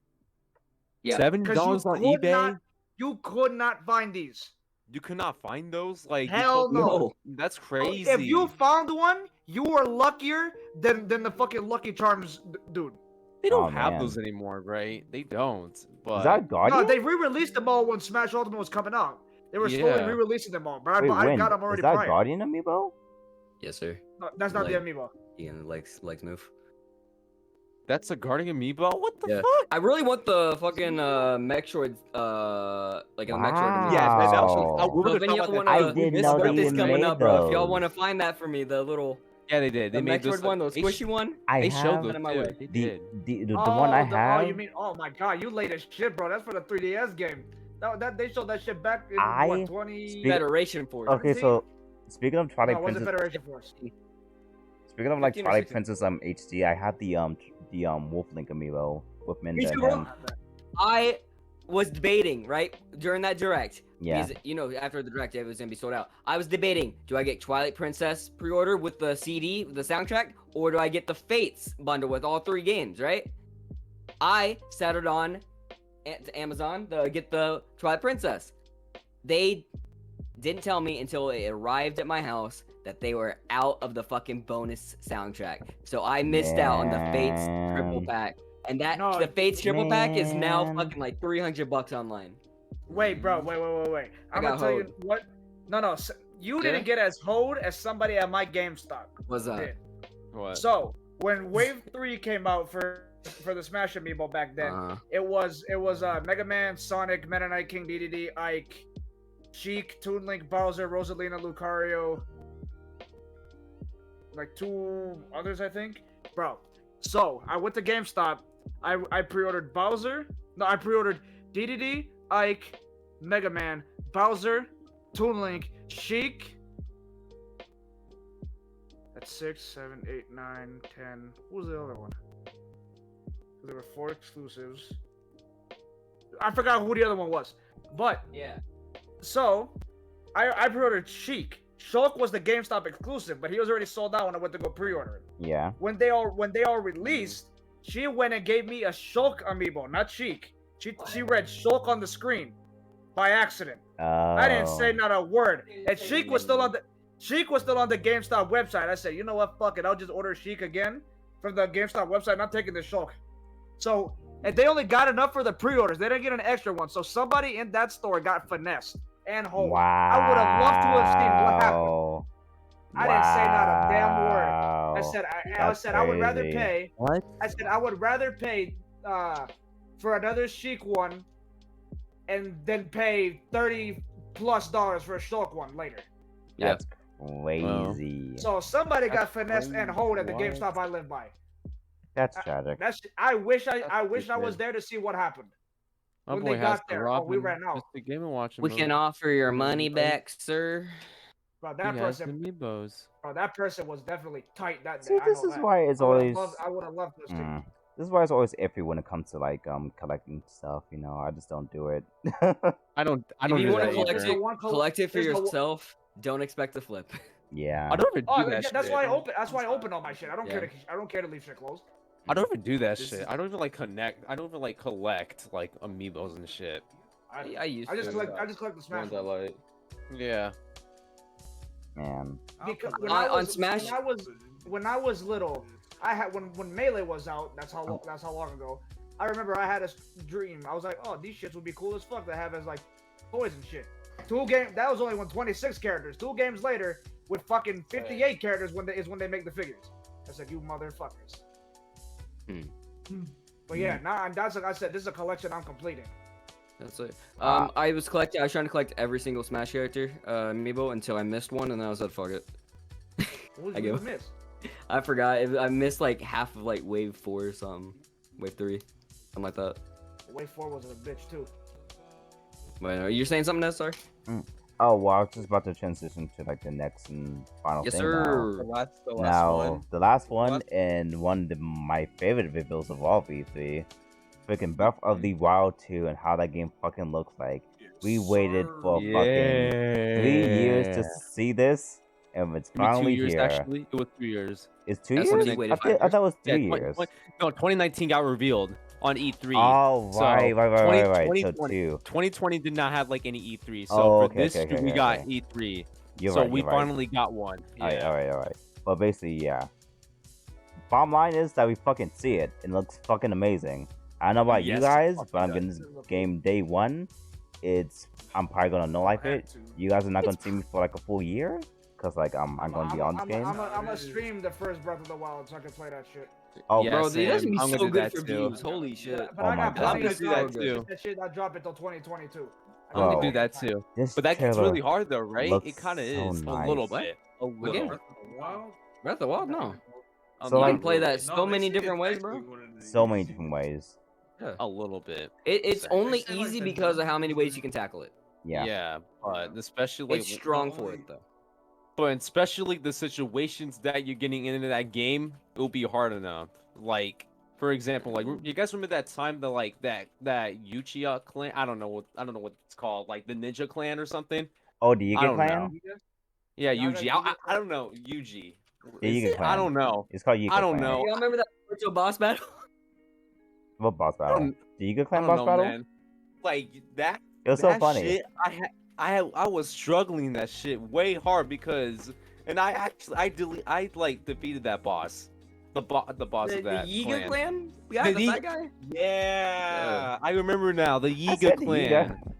Yeah. $70 on eBay? You could not find these. You could not find those? Like, you Hell told me- no. That's crazy. If you found one, you were luckier than the fucking Lucky Charms dude. They don't Oh, have man. those anymore, right? They don't. But Is that Guardian? No, they re-released them all when Smash Ultimate was coming out. They were slowly Yeah. re-releasing them all, but Wait, I when? got them already Is that prior. Guardian amiibo? Yes, sir. No, that's not the Like- amiibo. Ian legs move. That's a Guardian Amiibo? What the Yeah. fuck? I really want the fucking Metroid, like a Metroid. Yeah, Wow. that's also, Wow. we But would've then thought y'all about wanna, that. I didn't his know they birthday's even coming made up, bro. If y'all those. want to find that for me, the little Yeah, they did. They the made Metroid this, one, the they squishy one. I They showed have those on my too. way. They the did. the one I have. Oh, you mean? Oh my god, you late as shit, bro. That's for the 3DS game. That they showed that shit back in I- what 20? Speak- Federation Force. Okay, so speaking of No, Twilight it wasn't Princess, Federation Force. speaking of like 15 or Twilight 16. Princess HD, I had the Wolf Link amiibo with Me Minda too, and bro. him. I was debating right during that direct. Yeah. Because, you know, after the direct, it was gonna be sold out. I was debating: do I get Twilight Princess pre-order with the CD, the soundtrack, or do I get the Fates bundle with all 3 games? Right? I sat it on to Amazon to get the Twilight Princess. They didn't tell me until it arrived at my house that they were out of the fucking bonus soundtrack. So I missed out on the Fates triple Man. pack. And that No, the Fates triple pack is now man. fucking like $300 online. Wait, bro. Wait. I'm got gonna tell you hoed. what. No. You didn't get as hoed as somebody at my GameStop What's up? did. What? So when Wave 3 came out for the Smash Amiibo back then, it was Mega Man, Sonic, Meta Knight King, DDD, Ike, Sheik, Toon Link, Bowser, Rosalina, Lucario, like 2 others, I think. Bro, so I went to GameStop. I pre-ordered Bowser. No, I pre-ordered DDD, Ike, Mega Man, Bowser, Toon Link, Sheik. That's 6, 7, 8, 9, 10. What was the other one? There were 4 exclusives. I forgot who the other one was. But Yeah. so I pre-ordered Sheik. Shulk was the GameStop exclusive, but he was already sold out when I went to go pre-order it. Yeah. When they all released, she went and gave me a Shulk amiibo, not Sheik. She read Shulk on the screen by accident. I didn't say not a word. And Sheik was still on the GameStop website. I said, you know what, fuck it, I'll just order Sheik again from the GameStop website. Not taking the Shulk. So, and they only got enough for the pre-orders. They didn't get an extra one. So somebody in that store got finessed and hold. Wow. I would have loved to have seen what happened. I didn't say not a damn word. Wow. I said I would rather crazy. pay. What? I said I would rather pay for another Sheik one, and then pay $30+ for a Shulk one later. Yeah. That's crazy. So somebody got That's finessed and hold at the what? GameStop I live by. That's tragic. I wish I was stupid. there to see what happened. My when boy they has got to there, rob we him. ran out. Just the Game and Watch. We can offer your money back, sir. But He that has the person, amiibos. that person was definitely tight that day. See, this is why it's always. I would have loved this. Mm. This is why it's always iffy when it comes to like collecting stuff. You know, I just don't do it. I don't If do you want that to collect either. it, collect it for there's no- yourself. Don't expect to flip. Yeah. I don't even do Oh, that yeah, that's shit. why I open. That's why I open all my shit. I don't Yeah. care to leave shit closed. I don't even do that This shit. is- I don't even like connect. I don't even like collect like amiibos and shit. I used I just to. collect. I just collect the Smash. Ones I like. Yeah. Man. Because On Smash- when I was little, I had when Melee was out. That's how long ago. I remember I had a dream. I was like, oh, these shits would be cool as fuck to have as like toys and shit. That was only when 26 characters. 2 games later, with fucking 58 characters when they make the figures. I said, you motherfuckers. But yeah, now that's like I said, this is a collection I'm completing. That's it. I was trying to collect every single Smash character amiibo until I missed one, and then I was like, fuck it. What I did you give- miss? I forgot. I missed like half of like Wave 4 or something. Wave 3. Something like that. Wave 4 was a bitch too. But you're saying something, Ness? Sorry? Oh, well, I was just about to transition to like the next and final Yes, thing sir. Now, the last one and one of my favorite reveals of all V3, freaking Breath of the Wild 2 and how that game fucking looks like. We waited for fucking 3 years to see this, and it's finally 2 years here. actually. It was 3 years. It's 2 That's years? what they waited 5 I thought it was Yeah, 3 years. No, 2019 got revealed on E3. Oh, So, right. So 2020 2. 2020 did not have like any E3. So Oh, for okay, this, okay, we okay, got okay. E3. You're so right, we you're right. finally got one. Yeah. Alright. But basically, yeah. Bottom line is that we fucking see it. It looks fucking amazing. I don't know about you Yes, guys, fuck but I'm it getting this game day one. I'm probably gonna no life it. You guys are not gonna see me for like a full year, cause like I'm gonna be on this game. I'm gonna stream the first Breath of the Wild so I can play that shit. Oh, Yeah, Bro, dude, that's Sam, gonna I'm be gonna so do good that for too. views. Holy shit. But Oh I my got God. I'm gonna plenty do of that time. too. That shit not drop until 2022. I'm gonna Bro, do that too. this But that gets trailer really hard though, right? looks It kind of so is a nice. little What? bit. A What game? little. Breath of the Wild? No. So, You like- can play that so many different ways, bro. So many different ways. A little bit. It's Say. only easy because of how many ways you can tackle it. Yeah. But especially It's strong for it though. but especially the situations that you're getting into that game, it'll be hard enough. Like, for example, like you guys remember that time that like that Uchiha clan? I don't know what it's called, like the Ninja Clan or something. Oh, the I Yiga don't clan? know. Yeah, Yaga Yuji. I don't know Yuji. The Is Yiga it? clan. I don't know. It's called Yiga I don't clan. know. Y'all remember that virtual boss battle? What boss battle? don't- The Yiga I clan don't boss know, battle? man. Like that. It was so that funny. Shit, I was struggling that shit way hard because, and I defeated that boss, the boss The of that Yiga clan. clan? Yeah, The the fat guy? Yeah, I remember now the I Yiga said clan. Yiga.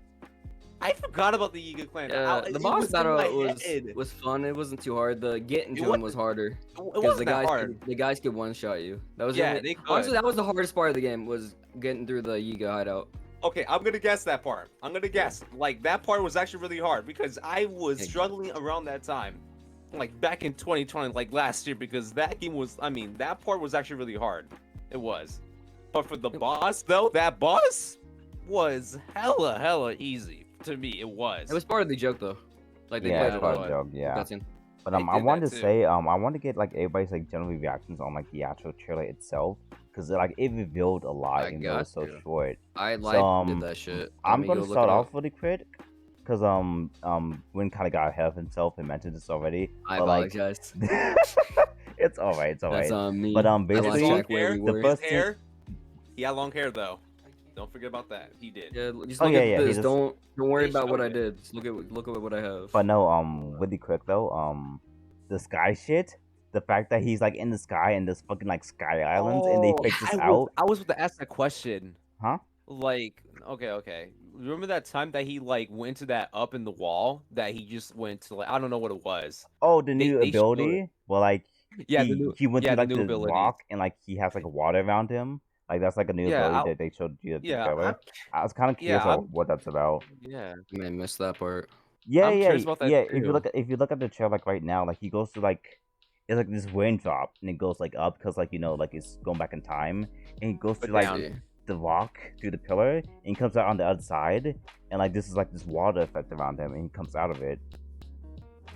I forgot about the Yiga clan. The It boss was in battle my was head. fun. It wasn't too hard. The getting It to him wasn't- was harder It because wasn't the that guys hard. the guys could one shot you. That was Yeah, the they honestly could. that was the hardest part of the game was getting through the Yiga hideout. Okay, I'm gonna guess that part. I'm gonna guess. Like that part was actually really hard because I was Yeah. struggling around that time, like back in 2020, like last year, because that game was. I mean, that part was actually really hard. It was. But for the boss, though, that boss was hella easy to me. It was. It was part of the joke though. Like they Yeah, played it's it part off. of the joke, yeah. Cutscene. But They I did wanted that to too. say, I want to get like everybody's like general reactions on like the actual trailer itself, because like it revealed a lot I and it was so got you. short. I liked um, that shit. I'm mean, gonna go look start it off up. with the critic, because Win kind of got ahead of himself and mentioned this already. I but, like, apologize. it's alright, it's That's alright. on me. But, I lost basically, track where we the were. first His hair. He had long hair though. Don't forget about that. He did. Yeah, just Oh, look yeah, at yeah, he this. just- Don't worry They about what showed I it. did. Just look at what I have. But no, with the critic though, the sky shit, the fact that he's like in the sky and there's fucking like sky islands and they fix this out. I was about to ask that question. Huh? Like, okay. Remember that time that he like went to that up in the wall that he just went to like I don't know what it was. Oh, the new they showed ability? Well, like Yeah, he went yeah, through the like new the ability. rock and like he has like water around him. Like that's like a new Yeah, ability that they showed you at the yeah, trailer. I was kind of curious yeah, about what that's about. Yeah. I may miss that part. Yeah, I'm yeah, curious about that yeah. too. If you look at the trailer like right now, like he goes to like it's like this raindrop and it goes like up because like like it's going back in time and he goes But to like down. the rock through the pillar and he comes out on the other side and like this is like this water effect around him and he comes out of it.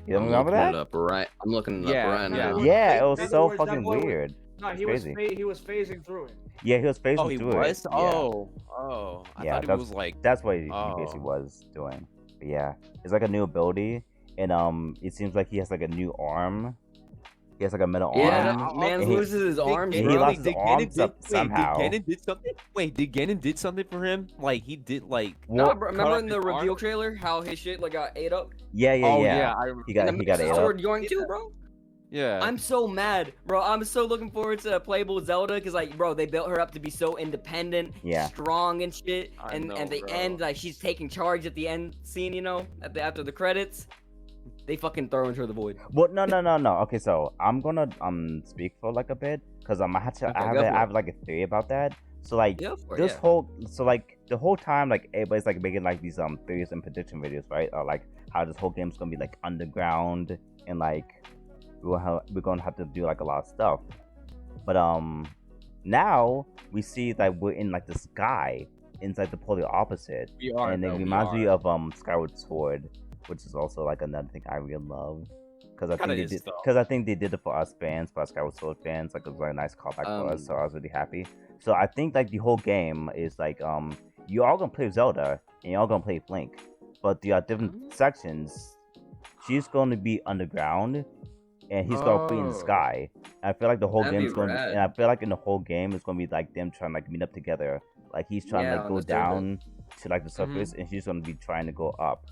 You don't I'm remember looking that? it up right. I'm looking it Yeah, up right yeah. now. Yeah, it was In other so words, that fucking boy was- weird. No, It's he was crazy. he was phasing through it. Yeah, he was phasing Oh, he through was? it. Yeah. Oh. I Yeah, thought he that's- was like That's what he basically Oh. was doing. But yeah, it's like a new ability, and it seems like he has like a new arm. He has like a metal Yeah, arm. that man and he- loses his arms, and bro. he lost his arms somehow. Did Ganon did something? Wait, did Ganon did something for him? Like he did like Nah, Well, bro, cut remember off in the his arm? reveal trailer how his shit like got ate up? yeah, yeah, Oh yeah. I remember. He got And the ate up. sword going too, bro. Yeah. I'm so mad, bro. I'm so looking forward to playable Zelda because, like, bro, they built her up to be so independent, Yeah. strong and shit. I And know, at the bro. end, like, she's taking charge at the end scene, you know, after the credits. They fucking throw into the void. Well, no. Okay, so I'm gonna speak for like a bit because I Okay, have go for I it. have like a theory about that. So like Yeah, for this yeah. whole like the whole time like everybody's like making like these theories and prediction videos, right? Or like how this whole game's gonna be like underground and like we're gonna have to do like a lot of stuff. But now we see that we're in like the sky inside the polar opposite. We are. And it though, we reminds me are. of Skyward Sword, which is also like another thing I really love. Because I Kinda think they is, did. though. Because I think they did it for us fans, for us Skyward Sword fans. Like it was like a nice callback for us, so I was really happy. So I think like the whole game is like you all gonna play Zelda and you all gonna play Link, but there are different sections. She's going to be underground, and he's gonna be in the Oh. sky. And I feel like the whole That'd be game's gonna, rad. and I feel like in the whole game it's gonna be like them trying to like meet up together. Like he's trying Yeah, to like on go the surface. down to like the surface, and she's gonna be trying to go up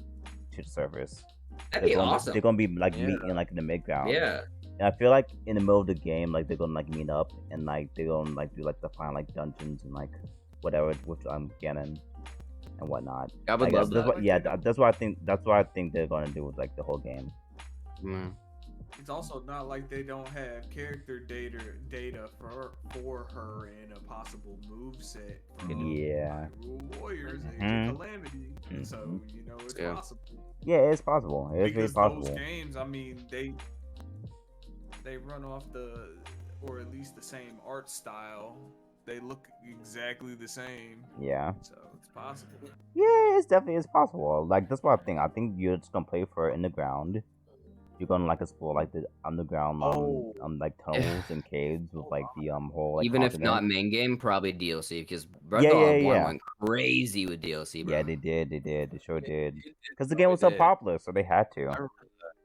to the surface. That'd be gonna, awesome. They're gonna be like Yeah. meeting like in the midground. Yeah. And I feel like in the middle of the game, like they're gonna like meet up and like they're gonna like do like the final like dungeons and like whatever, which I'm getting and whatnot. I would Like, love that's that. what, yeah, that's what I think. That's what I think they're gonna do with like the whole game. Mm. It's also not like they don't have character data for her and a possible move set from Yeah. Hyrule Warriors and Mhm. Calamity. So Mhm. you know it's Yeah. possible. Yeah, it's possible. It's very Because possible. those games, I mean, they run off the, or at least the same art style. They look exactly the same, Yeah. so it's possible. Yeah, it's definitely possible. Like that's what I think. I think you're just gonna play for in the ground. You're gonna like explore like the underground like tunnels and caves with like the whole like Even if not continent. main game, probably DLC because Breath Yeah, of the yeah, Wild 1 yeah. went crazy with DLC, bro. Yeah, they did. They sure did. It Because the game was so probably did. popular, so they had to. I remember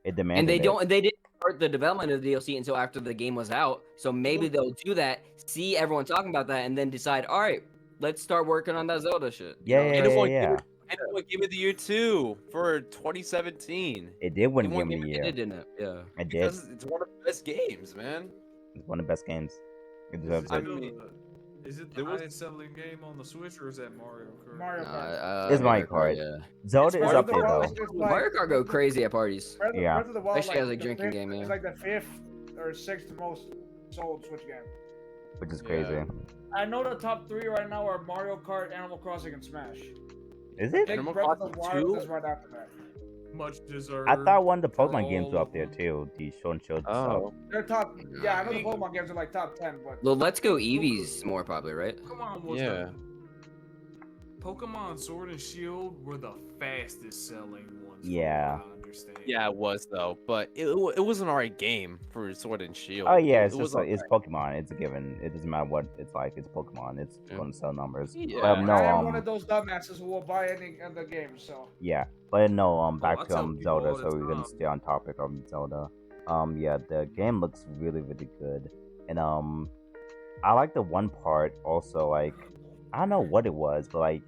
It And demanded they didn't start the development of the DLC until after the game was out. So maybe they'll do that, see everyone talking about that, and then decide, all right, let's start working on that Zelda shit. You Yeah, know, yeah, like- yeah, Anyone yeah. And it would give it the year 2 for 2017. It did win It Game won of the Game of It Year. did, didn't it? Yeah. It did. Because it's one of the best games, man. It's one of the best games. It Is deserves it, it. mean, is it the there was- highest selling game on the Switch, or is that Mario Kart? Mario Kart. It's Mario Kart. Yeah. Zelda is Breath up of the there Wild though. is just Mario Kart go Breath of- crazy at parties. Yeah. Breath of the Wild, Especially as a the drinking fifth- game, yeah. It's like the 5th or 6th most sold Switch game. Which is Yeah. crazy. I know the top 3 right now are Mario Kart, Animal Crossing, and Smash. Is I it? think Animal Breath of the Crossing Wild 2? is right after that. Much deserved. I thought one of the for Pokemon games were all up there of them. too. The Sword and Shield Oh. stuff. They're top. Yeah, I know the think- Pokemon games are like top 10, but Well, Let's Go Eevee's more popular, right? Pokemon was Yeah. Pokemon Sword and Shield were the fastest selling ones. from Yeah. what I understand. Yeah, it was though, but it was an alright game for Sword and Shield. Oh yeah, It it's was just like it's alright. Pokemon. It's a given. It doesn't matter what it's like. It's Pokemon. It's Yeah. going to sell numbers. Yeah. But no, I am one of those dumbasses who will buy any of the games. So yeah. But no, I back to tell people Zelda. all the So we're gonna time. stay on topic of Zelda. Yeah, the game looks really, really good, and I like the one part also. Like, I don't know what it was, but like,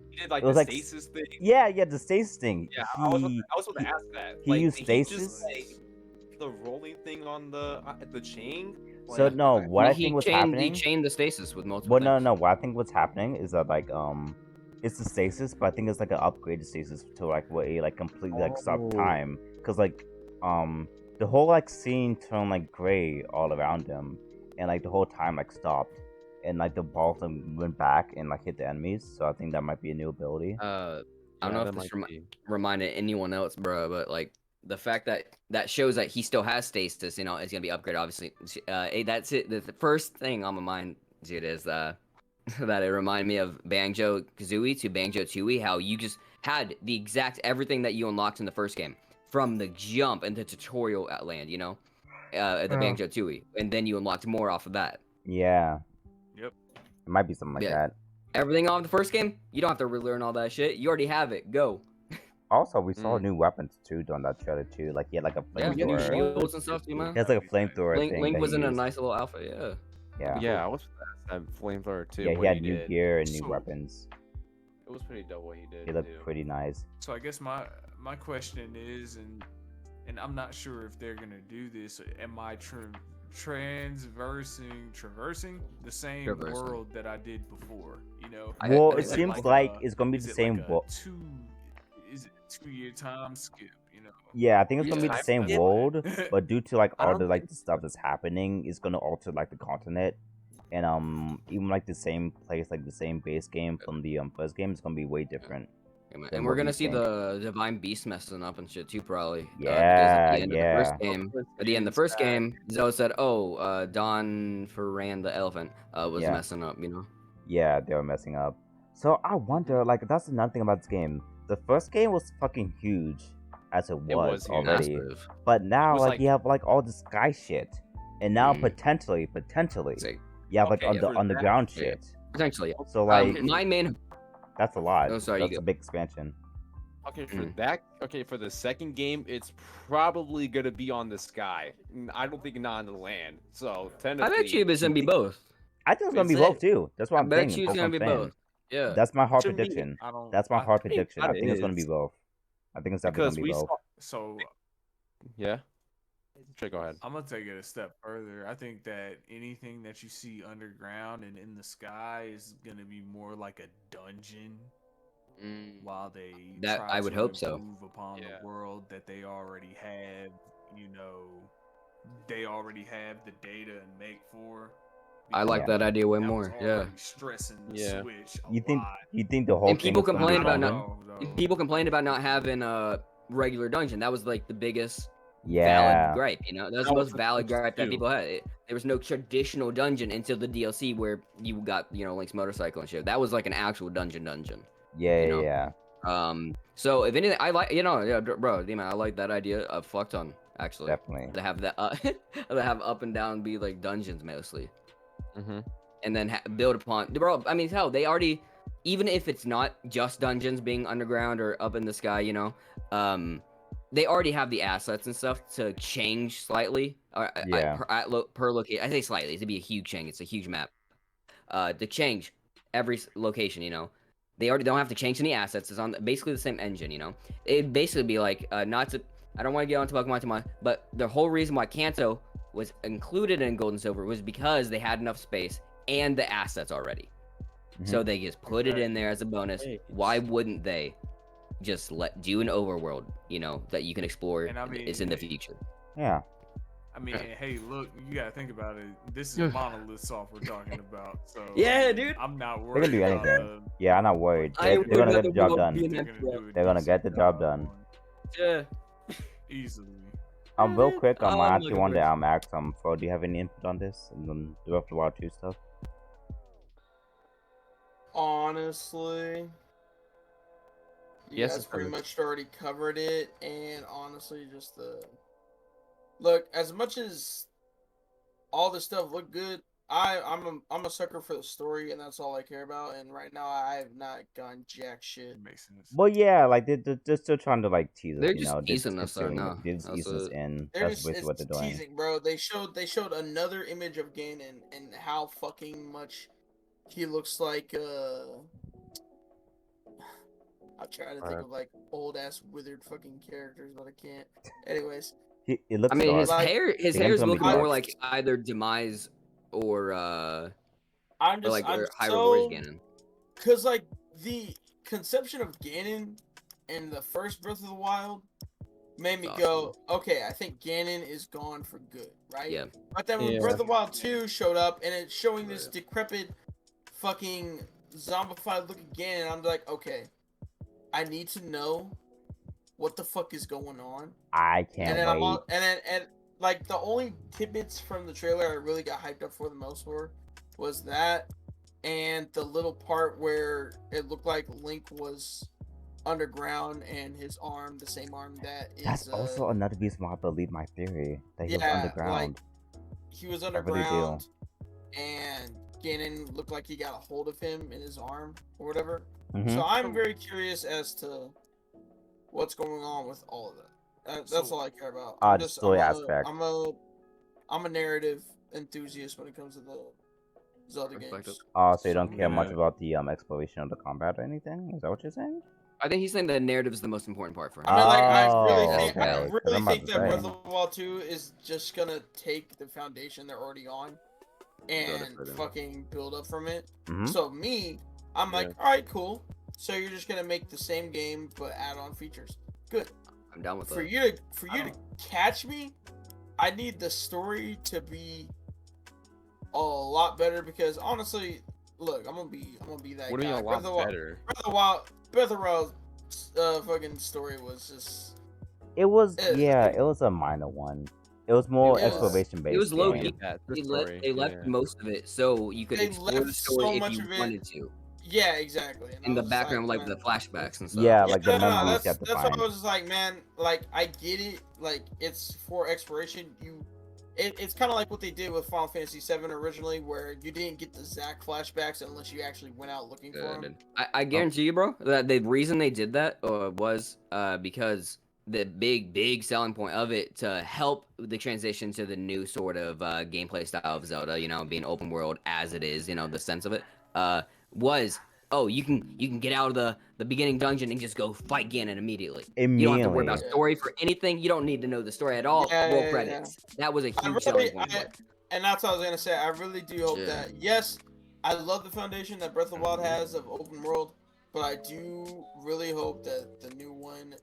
He did like it was the like- stasis thing. yeah, the stasis thing. Yeah, I was He- supposed to ask that. he Like, used did he just, stasis? like, the rolling thing on the chain. So Like, no, what I he think was chained, happening. He chained the stasis with multiple. Well, no, things. no. What I think what's happening is that like it's the stasis, but I think it's like an upgraded stasis to like what a like completely like stop Oh. time, because like the whole like scene turned like gray all around him, and like the whole time like stopped, and like the balls went back and like hit the enemies. So I think that might be a new ability. I don't yeah, know that if this might be. reminded anyone else, bro, but like the fact that shows that he still has stasis, you know, is gonna be upgraded. Obviously, that's it. The first thing on my mind, dude, is that it reminded me of Banjo Kazooie to Banjo Tooie. How you just had the exact everything that you unlocked in the first game from the jump into tutorial at land, you know, at the Banjo Tooie, and then you unlocked more off of that. Yeah. Yep. It might be something like Yeah. that. Everything on the first game, you don't have to relearn all that shit. You already have it. Go. Also, we saw Mm. new weapons too during that trailer too. Like he had like a Yeah, new flamethrower. shields and stuff too, man. He has like a flamethrower Link, thing. Link that was he in a used. nice little outfit. Yeah. Yeah. Yeah, I was that flamethrower too. Yeah, he what had new did. gear and new So- weapons. It was pretty dope what he did. He looked too. pretty nice. So I guess my question is, and I'm not sure if they're gonna do this. Am I traversing the same Traversing. world that I did before? You know. Well, I it think seems like like a- it's gonna be Is the it same like a world. Is it a 2-year time skip? You know. Yeah, I think it's Yeah. gonna be the Time same skip. world, but due to like I all don't the like think the stuff that's happening, it's gonna alter like the continent, and even like the same place, like the same base game from the first game, is gonna be way different. Yeah, man. Then And what we're do gonna you see think? the Divine Beast messing up and shit too, probably. Yeah, because at the end of the yeah. first game, at the end of the first game, Zoe said, "Oh, Don Ferran the elephant was Yeah. messing up," you know. Yeah, they were messing up. So I wonder, like, that's another thing about this game. The first game was fucking huge, as it It was was huge. already. Massive. But now, was like, like- you have like all the sky shit, and now Mm. potentially, It's like, you have like Okay, the for that, underground yeah. shit. potentially. So like, My main. that's a lot. Oh, sorry, you That's a go. big expansion. Okay, for Mm. that. Okay, for the second game, it's probably gonna be on the sky. I don't think not on the land. So I technically, bet you it's gonna be both. I think it's gonna be Is it? both too. That's what I I'm bet saying. you it's That's what gonna be I'm saying. both. Yeah. That's my hard To me, prediction. I don't. That's my I hard think- prediction. I that think it's gonna be is- both. I think it's definitely because gonna be we both. saw. So Yeah. Sure, go ahead. I'm gonna take it a step further. I think that anything that you see underground and in the sky is gonna be more like a dungeon, Mm. while they That- try I would to hope so. improve upon Yeah. the world that they already have you know, they already have the data and make for. I like Yeah. that idea way That was more. Yeah. already stressing the Yeah. Switch a You think lot. you think the whole And thing people is gonna be complain about London? No, People complained about not having a regular dungeon. That was like the biggest Yeah. valid gripe. You know, that was That the was most the valid first gripe that two. people had. There was no traditional dungeon until the DLC where you got Link's motorcycle and shit. That was like an actual dungeon. Yeah, You know? yeah. So if anything, I like bro, I like that idea of fuck ton actually. Definitely. To have that to have up and down be like dungeons mostly. Mm-hmm. And then build upon, bro. I mean, hell, they already, even if it's not just dungeons being underground or up in the sky, they already have the assets and stuff to change slightly. Yeah. Per location, I say slightly. It'd be a huge change. It's a huge map. To change every location, they already don't have to change any assets. It's on basically the same engine. It'd basically be like not to. I don't want to get onto Pokemon, but the whole reason why Kanto was included in Gold and Silver was because they had enough space and the assets already. So they just put it in there as a bonus. Why wouldn't they just do an overworld, that you can explore? And I mean, is in the future. Yeah. I mean, hey, look, you gotta think about it. This is Monolith Soft we're talking about. So Yeah, dude. I'm not They worried can do about anything. Yeah, I'm not worried. I They're gonna get the job world done. being They're gonna do a They're gonna get the decent job done. Yeah. easily. Real quick, Oh I my actually wanted to goodness. ask Fro, do you have any input on this and then the Breath of the Wild 2 stuff? Honestly, you Yes, guys it's pretty covered. much already covered it, and honestly, just the look. As much as all this stuff looked good, I'm a sucker for the story, and that's all I care about. And right now, I have not gotten jack shit. It makes sense. Well, yeah, like they're still trying to like tease us, They're you just know. teasing us, though, no. They're just That's easing us it. in. They're That's just basically what they're doing. teasing, bro. They showed another image of Ganon and how fucking much he looks like. I'm trying to think of like old ass withered fucking characters, but I can't. Anyways, It looks I mean, his dark. Like, hair Games is gonna be looking more dark. like either Demise or I'm or just like I'm Hyrule Warriors so Ganon. because like the conception of Ganon in the first Breath of the Wild made me It's go, okay, I think Ganon is gone for good, right? Yeah. But then when Yeah. Breath of the Wild 2 showed up and it's showing this decrepit, fucking zombified looking Ganon, I'm like, okay, I need to know what the fuck is going on. I can't And then wait. and like the only tidbits from the trailer I really got hyped up for the most for was that and the little part where it looked like Link was underground and his arm, the same arm that is That's also another reason why I believe my theory that he was yeah, underground. he was really do. underground and Ganon looked like he got a hold of him in his arm or whatever. Mhm. So I'm very curious as to what's going on with all of that. That's So- all I care about. The story aspect. I'm a narrative enthusiast when it comes to the Zelda games. Perspective. So you don't care much Yeah. about the exploration of the combat or anything? Is that what you're saying? I think he's saying the narrative is the most important part for him. I mean, like, I Oh, really think, okay. I 'Cause really I'm about think to that say. Breath of the Wild 2 is just gonna take the foundation they're already on and further. fucking build up from it. Mhm. So I'm like, all right, cool. So you're just gonna make the same game but add on features. Good. I'm down with For that. you to catch me, I need the story to be a lot better because honestly, look, I'm gonna be that What do you guy. mean a lot better? Breath of the Wild, fucking story was just It was Yeah. it was a minor one. It was more It was- exploration based. it was low key. Yeah, the They story, left yeah. most of it so you could They explore the left story so if much you of it wanted to. yeah, exactly. And In I the was background, like man, the flashbacks and stuff. Yeah, yeah, like the no, memories you have to that's find. what I was just like, man. Like I get it. Like it's for exploration. It's kind of like what they did with Final Fantasy VII originally, where you didn't get the Zack flashbacks unless you actually went out looking for them. I guarantee you, bro, that the reason they did that was because the big selling point of it to help the transition to the new sort of gameplay style of Zelda, being open world as it is, the sense of it, was you can get out of the beginning dungeon and just go fight Ganon immediately. You don't have to worry about Immediately. story for anything. You don't need to know the story at all. Yeah, Roll yeah, credits. That was a I huge really- selling point. for it. And that's what I was gonna say. I really do hope Yeah. that yes, I love the foundation that Breath of the Wild has of open world, but I do really hope that the new one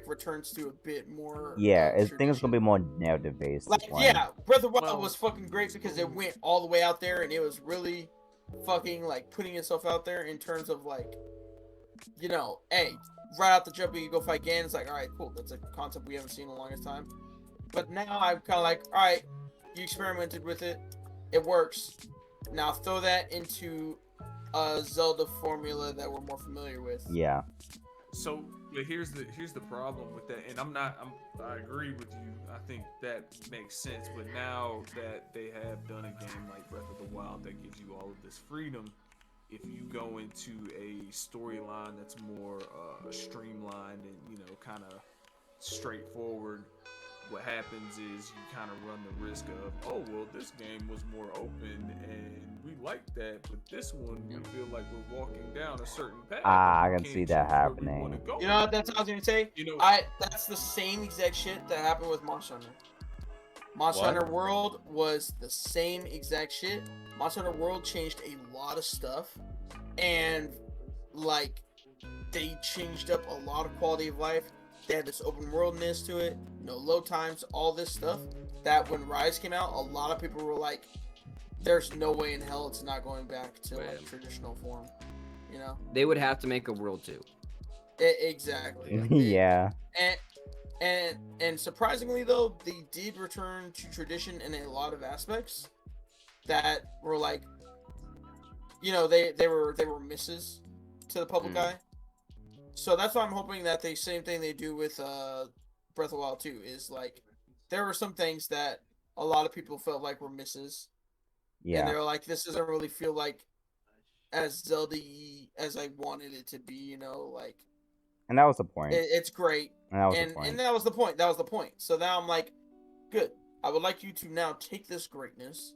returns to a bit more. Yeah, I think it's tradition. gonna be more narrative based. Like, yeah, Breath of the Wild Well- was fucking great because it went all the way out there and it was really fucking like putting itself out there in terms of like, you know, hey, right out the jump you go fight Ganon. It's like, all right, cool, that's a concept we haven't seen in the longest time. But now I'm kind of like, all right, you experimented with it, it works. Now throw that into a Zelda formula that we're more familiar with. Yeah. So, but here's the problem with that, and I agree with you. I think that makes sense. But now that they have done a game like Breath of the Wild that gives you all of this freedom, if you go into a storyline that's more streamlined and kind of straightforward, what happens is you kind of run the risk of, oh well, this game was more open and we like that, but this one we feel like we're walking down a certain path. Ah, and I we can can't see that choose where we wanna happening. go. You know, that's what I was gonna say. You know, That's the same exact shit that happened with Monster Hunter. Monster What? Hunter World was the same exact shit. Monster Hunter World changed a lot of stuff, and like they changed up a lot of quality of life. They had this open worldness to it, no load times, all this stuff. That when Rise came out, a lot of people were like, "There's no way in hell it's not going back to like Man. traditional form," you know? They would have to make a World 2. Exactly. Yeah. And surprisingly though, they did return to tradition in a lot of aspects that were like, you know, they were misses to the public eye. So that's why I'm hoping that the same thing they do with Breath of the Wild 2 is like there were some things that a lot of people felt like were misses. And Yeah. they were like, this doesn't really feel like as Zelda-y as I wanted it to be, you know, like And that was the point. it's great. And that was the And point. that was the point. That was the point. So now I'm like, good. I would like you to now take this greatness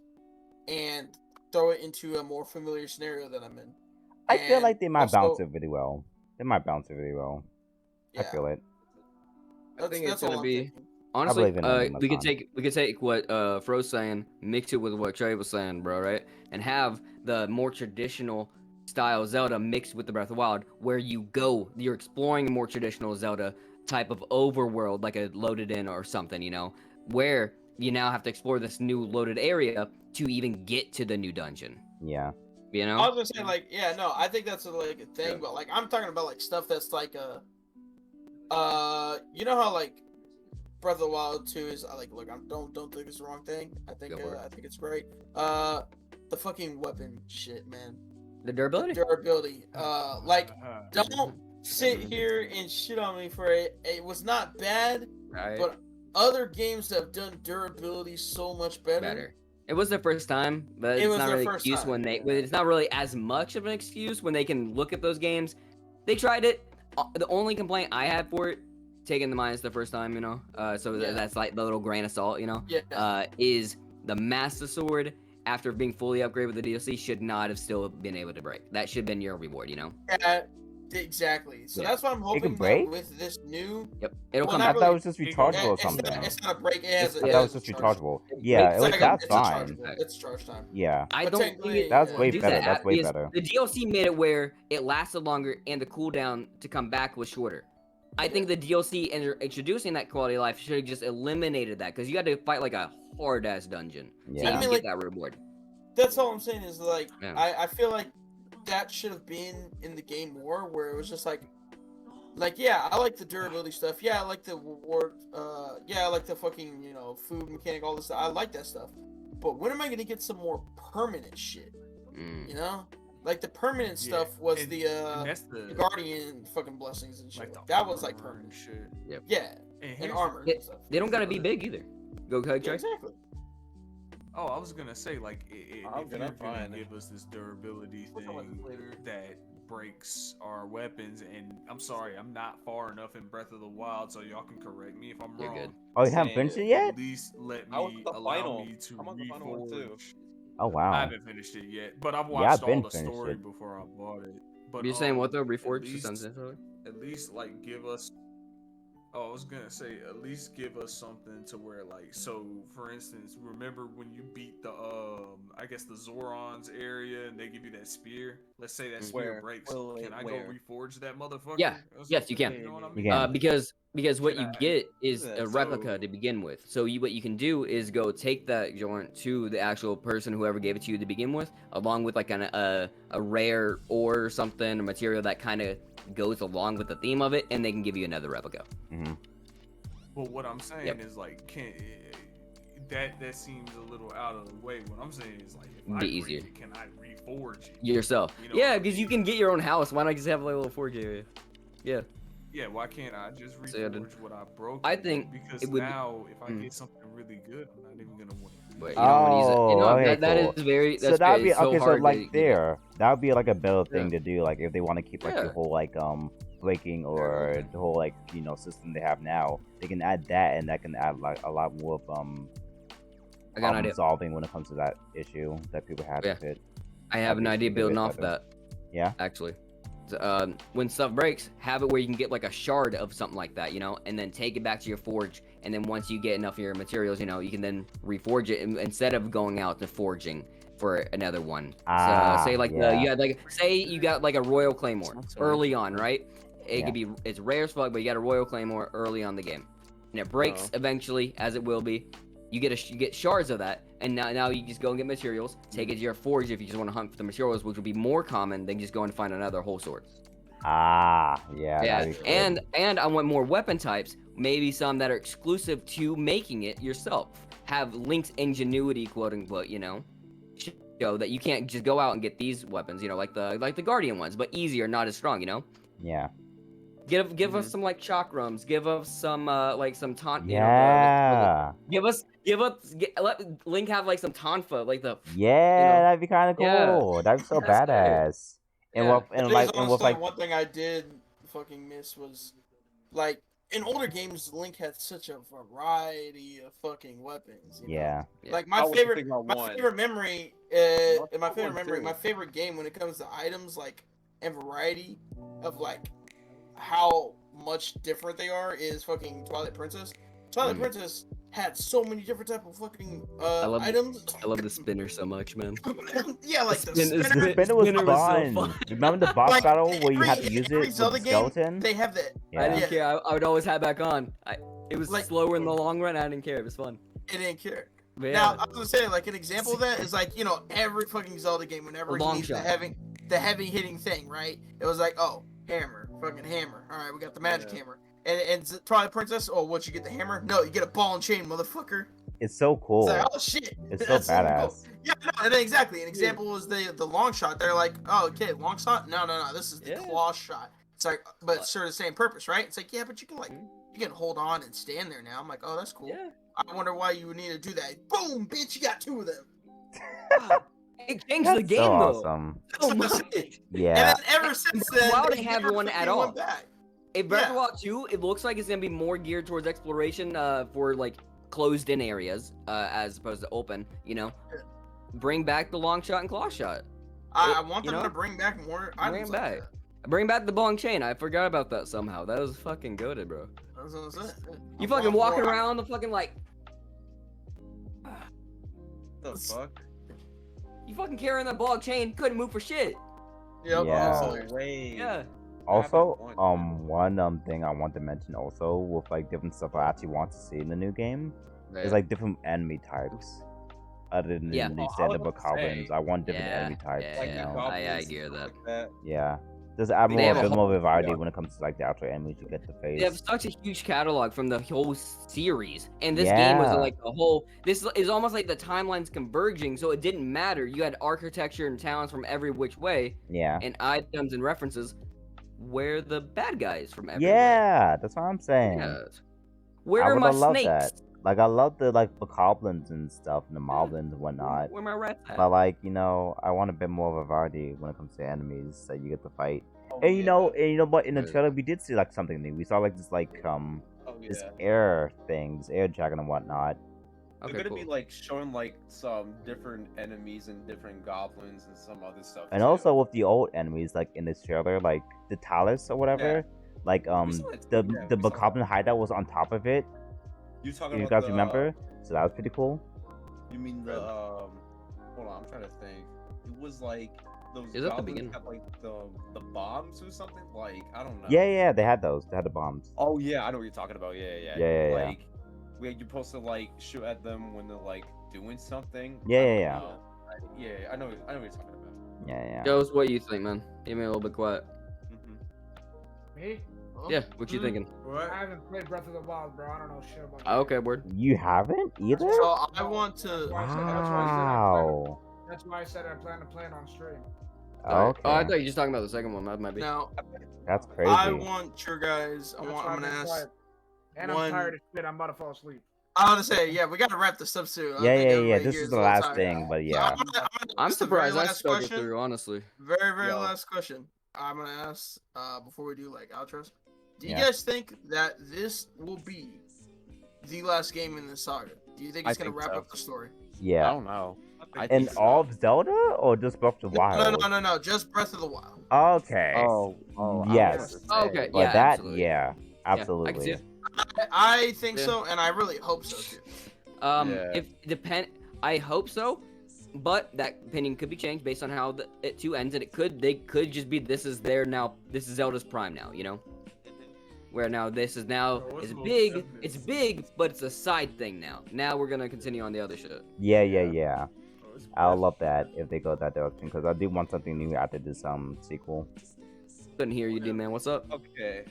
and throw it into a more familiar scenario that I'm in. I feel And like they might bounce also- it really well. They might bounce it really well. I Yeah, feel it. I think it's all gonna I'm be thinking. honestly. believe in it, We could Amazon. take what Fro's saying, mix it with what Trey was saying, bro, right? And have the more traditional style Zelda mixed with the Breath of the Wild, where you're exploring a more traditional Zelda type of overworld, like a loaded in or something, you know, where you now have to explore this new loaded area to even get to the new dungeon. Yeah. You know? I was gonna say like, yeah, no, I think that's like a thing, Yeah. but like I'm talking about like stuff that's like you know how like Breath of the Wild 2 is like, look, don't think it's the wrong thing. I think Go for it. I think it's great. The fucking weapon shit, man. The durability. Durability. Like Uh-huh. don't sit here and shit on me for it. It was not bad, Right. but other games have done durability so much better. Better. It was their first time, but It it's was not their really an first excuse time. when it's not really as much of an excuse when they can look at those games. They tried it. The only complaint I had for it, taking the minus the first time, you know, so Yeah. that's like the little grain of salt, you know, Yeah. is the Master Sword after being fully upgraded with the DLC should not have still been able to break. That should have been your reward, you know. Yeah, exactly. So Yeah. that's why I'm hoping that break? with this new. Yep. It'll Well, come not I back. thought really. it was just rechargeable or something. It's not a break. It has. I It thought it has was just a charge. rechargeable. Yeah, It's it was, like that's it's fine. chargeable. It's charge time. Yeah. I But don't technically, think That's yeah. way do better. that That's way because better. The DLC made it where it lasted longer and the cooldown to come back was shorter. I think the DLC and introducing that quality of life should have just eliminated that because you had to fight like a hard ass dungeon to Yeah. even I mean, get like- that reward. That's all I'm saying is like Yeah. I feel like that should have been in the game more, where it was just like yeah, I like the durability stuff. Yeah, I like the reward. Yeah, I like the fucking food mechanic, all this stuff. I like that stuff. But when am I gonna get some more permanent shit? Mm. You know, like the permanent Yeah, stuff was and- the and that's the Guardian fucking blessings and shit. like the That was like armor and permanent. shit. Yeah, And and here's the- armor They- and stuff. They don't gotta be big either. Go ahead, Yeah, Trey. exactly. Oh, I was gonna say like I'm if you're gonna gonna find it. give us this durability We'll talk about thing this later. that breaks our weapons, and I'm sorry, I'm not far enough in Breath of the Wild, so y'all can correct me if I'm You're wrong. good. Oh, you haven't Saying finished it At yet? least let I was me at the allow final. me to I'm on the final one, too. reforge. Oh, I wow. haven't finished it yet, but I've Yeah, watched I've been all the finished story it. before I bought it. But You're saying what though? at Reforged to least- Sunset Story? At least like give us Oh, I was gonna say, at least give us something to where, like, so for instance, remember when you beat the I guess the Zorons area and they give you that spear? Let's say that spear Where? breaks. Wait, Can I where? go reforge that motherfucker? Yeah. or Yes, you something? can. You know what I You mean? can. Because what Can you I- get is Yeah, a replica so- to begin with. So what you can do is go take that joint to the actual person, whoever gave it to you to begin with, along with like a rare ore or something, a material that kind of goes along with the theme of it, and they can give you another replica. Hmm. But what I'm saying Yep. is like, that seems a little out of the way. What I'm saying is like, if I Be break easier. it, can I reforge it? Yourself. You know Yeah, what I because you mean? can get your own house. Why not just have like a little forge area? Yeah. Yeah, why can't I just So, yeah, reforge what I broke? I think because it would be- now if I Mm. get something really good, I'm not even gonna want to. But you don't want to use it. You know, Oh, okay, that cool. is very. So That's that'd good. be It's so okay. So hard to like get it. there, that would be like a better thing Yeah. to do. Like if they want to keep like the Yeah. whole like breaking or the whole like system they have now, they can add that, and that can add like a lot more of I got an idea. solving when it comes to that issue that people have Yeah. with it. I have an idea Obviously, building way off better. that. Yeah. Actually, so, when stuff breaks, have it where you can get like a shard of something like that, and then take it back to your forge. And then once you get enough of your materials, you can then reforge it instead of going out to forging for another one. So, say like yeah. you had say you got like a royal claymore That's early on, right? It Yeah. could be it's rare as fuck, but you got a royal claymore early on the game, and it breaks eventually, as it will be. You get shards of that, and now you just go and get materials. Take it to your forge if you just want to hunt for the materials, which will be more common than just going to find another whole sword. Yeah. Yeah, that'd be cool. and I want more weapon types. Maybe some that are exclusive to making it yourself. Have Link's ingenuity, quote unquote. Show that you can't just go out and get these weapons. Like the Guardian ones, but easier, not as strong. Yeah. Give us some like chakrams. Give us some some taunt. Yeah. Let Link have like some tonfa, like the Yeah, that'd be kind of cool. Yeah. That'd be so That's great. badass. And Yeah. what and Because like and with honestly, like one thing I did fucking miss was like in older games, Link had such a variety of fucking weapons. yeah. Like I my was favorite, thinking about my one. favorite memory, Not my that favorite one, memory, too. my favorite game when it comes to items like and variety of like how much different they are is fucking Twilight Princess. Twilight Princess had so many different type of fucking items. I love the spinner so much, man. Yeah, like the spin- spinner. Spinner was Spinner was so fun. fun. Remember the boss Like, battle where you every- had to use every it with Zelda the game, skeleton? They have that. I didn't Yeah. care. I would always have back on. It was Like- slower in the long run. I didn't care. It was fun. It didn't care. But yeah, Now I was gonna say like an example of that is like every fucking Zelda game whenever A he long needs shot. the heavy hitting thing, right? It was like hammer, fucking hammer. All right, we got the magic Yeah. hammer. And Twilight Princess, what you get the hammer? No, you get a ball and chain, motherfucker. It's so cool. It's like, oh shit. It's so That's super cool. badass. Yeah, no, and then exactly. An example was the long shot. They're like, oh, okay, long shot. No, this is the Yeah. claw shot. It's like, but it's sort of the same purpose, right? It's like, yeah, but you can you can hold on and stand there now. I'm like, oh, that's cool. yeah. I wonder why you would need to do that. Boom, bitch, you got two of them. It changed the That's game so though. awesome. So That's what I'm much. saying. Yeah. And then ever since then, Why would they they have never one at freaking all? went back. In Breath of Yeah. the Wild 2, it looks like it's gonna be more geared towards exploration, for like closed-in areas, as opposed to open. Bring back the long shot and claw shot. I want you them know? to bring back more Bring items it like back. that. Bring back the bong chain. I forgot about that somehow. That was fucking goated, bro. That's what I'm saying. You I fucking want walking more- around the fucking like. The fuck? You fucking carrying that bog chain, couldn't move for shit. Yep, Yeah. also, Wait. Yeah. Also, happened one thing I want to mention also with like different stuff I actually want to see in the new game is like different enemy types. Other than Yeah. the Oh, I standard was gonna goblins, say, I want different yeah, enemy types. yeah, Like you the know? I goblins, hear stuff that. like that. Yeah. Just add They more, have a a bit more variety yeah. when it comes to like the actual enemies you get to face. They have such a huge catalog from the whole series, and this game was Yeah. like the whole. This is almost like the timelines converging, so it didn't matter. You had architecture and talents from every which way, Yeah. and items and references. Where the bad guys from everywhere? Yeah, that's what I'm saying. Yes. Where I are my would've loved snakes? that. Like I love the goblins and stuff and the moblins and whatnot. Where my rats at? But like, I want a bit more of a variety when it comes to enemies that you get to fight. Oh, And you know what? In the Right. trailer, we did see like something new. We saw like this Oh, this yeah. air thing, this air dragon and whatnot. They're Okay, gonna cool. be like showing like some different enemies and different goblins and some other stuff. And too. also with the old enemies, like in this trailer, like the Talus or whatever, Like Besides- the yeah, the we saw Macabre hideout was on top of it. You talking If you about guys the, remember, so that was pretty cool. You mean the Hold on, I'm trying to think. It was like those Is that the goblins beginning? had like the bombs or something. Like I don't know. Yeah, they had those. They had the bombs. Oh yeah, I know what you're talking about. Yeah. Like where you're supposed to like shoot at them when they're like doing something. Yeah. Yeah, I know what you're talking about. Yeah. Joe's, what you think, man? Give me a little bit quiet. Me? Yeah, what you thinking? I haven't played Breath of the Wild, bro. I don't know shit about Oh, okay, word. You haven't either? So I want to. Wow. That's why I said I plan to play it on stream. Okay. Oh, I thought you were just talking about the second one. That might be. Now That's crazy. I want your guys. That's why I'm I've gonna been ask. quiet. And one- I'm tired of shit. I'm about to fall asleep. I want to say, yeah, we gotta wrap this up soon. I Yeah. think everybody This here is the a little last tired. thing, but So yeah. I'm gonna I'm ask the very surprised I last stuck it question. through, honestly. Very Yo. last question. I'm gonna ask before we do like outros. Do you Yeah. guys think that this will be the last game in this saga? Do you think I it's gonna think wrap so. up the story? I Yeah. don't know. I And think so. all of Zelda or just Breath of the Wild? No. Just Breath of the Wild. Okay. Oh, I Yes. was gonna say. Okay. But Yeah, that, absolutely. yeah, I can absolutely. see it. I think Yeah. so, and I really hope so too. Yeah. If depend, I hope so, but that opinion could be changed based on how it two ends, and they could just be this is Zelda's prime now, you know, where now this is now Oh, it's it's most big, definitely. it's big, but it's a side thing now. Now we're gonna continue on the other shit. Yeah. Oh, it's I'll perfect. love that if they go that direction because I do want something new after this sequel. Couldn't hear you, D man. What's up? Okay.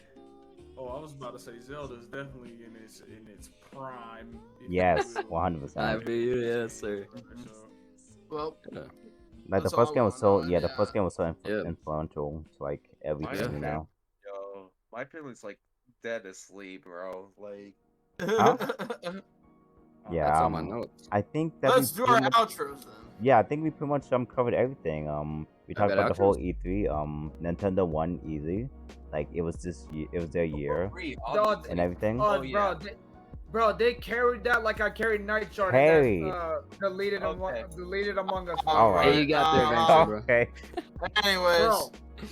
Oh, I was about to say Zelda's definitely in its prime. if you Yes, will. 100%. feel you, yes, sir. So, Well, Like the That's first all game I was so want, yeah, the yeah. first game was so Yeah. influential to like everything, you know. Yo, my family's like dead asleep, bro. Like, Yeah, That's on my notes. I think that let's we do pretty our much- outros then. Yeah, I think we pretty much covered everything. We talked bet about the whole outros? E3. Nintendo won easy, like it was it was their year Dog, and everything. Oh, yeah. bro, they carried that like I carried Night Shard. Carried. Deleted Okay. deleted Among Us. All bro. right. Hey, you got there eventually, bro. Okay. Anyways, Bro,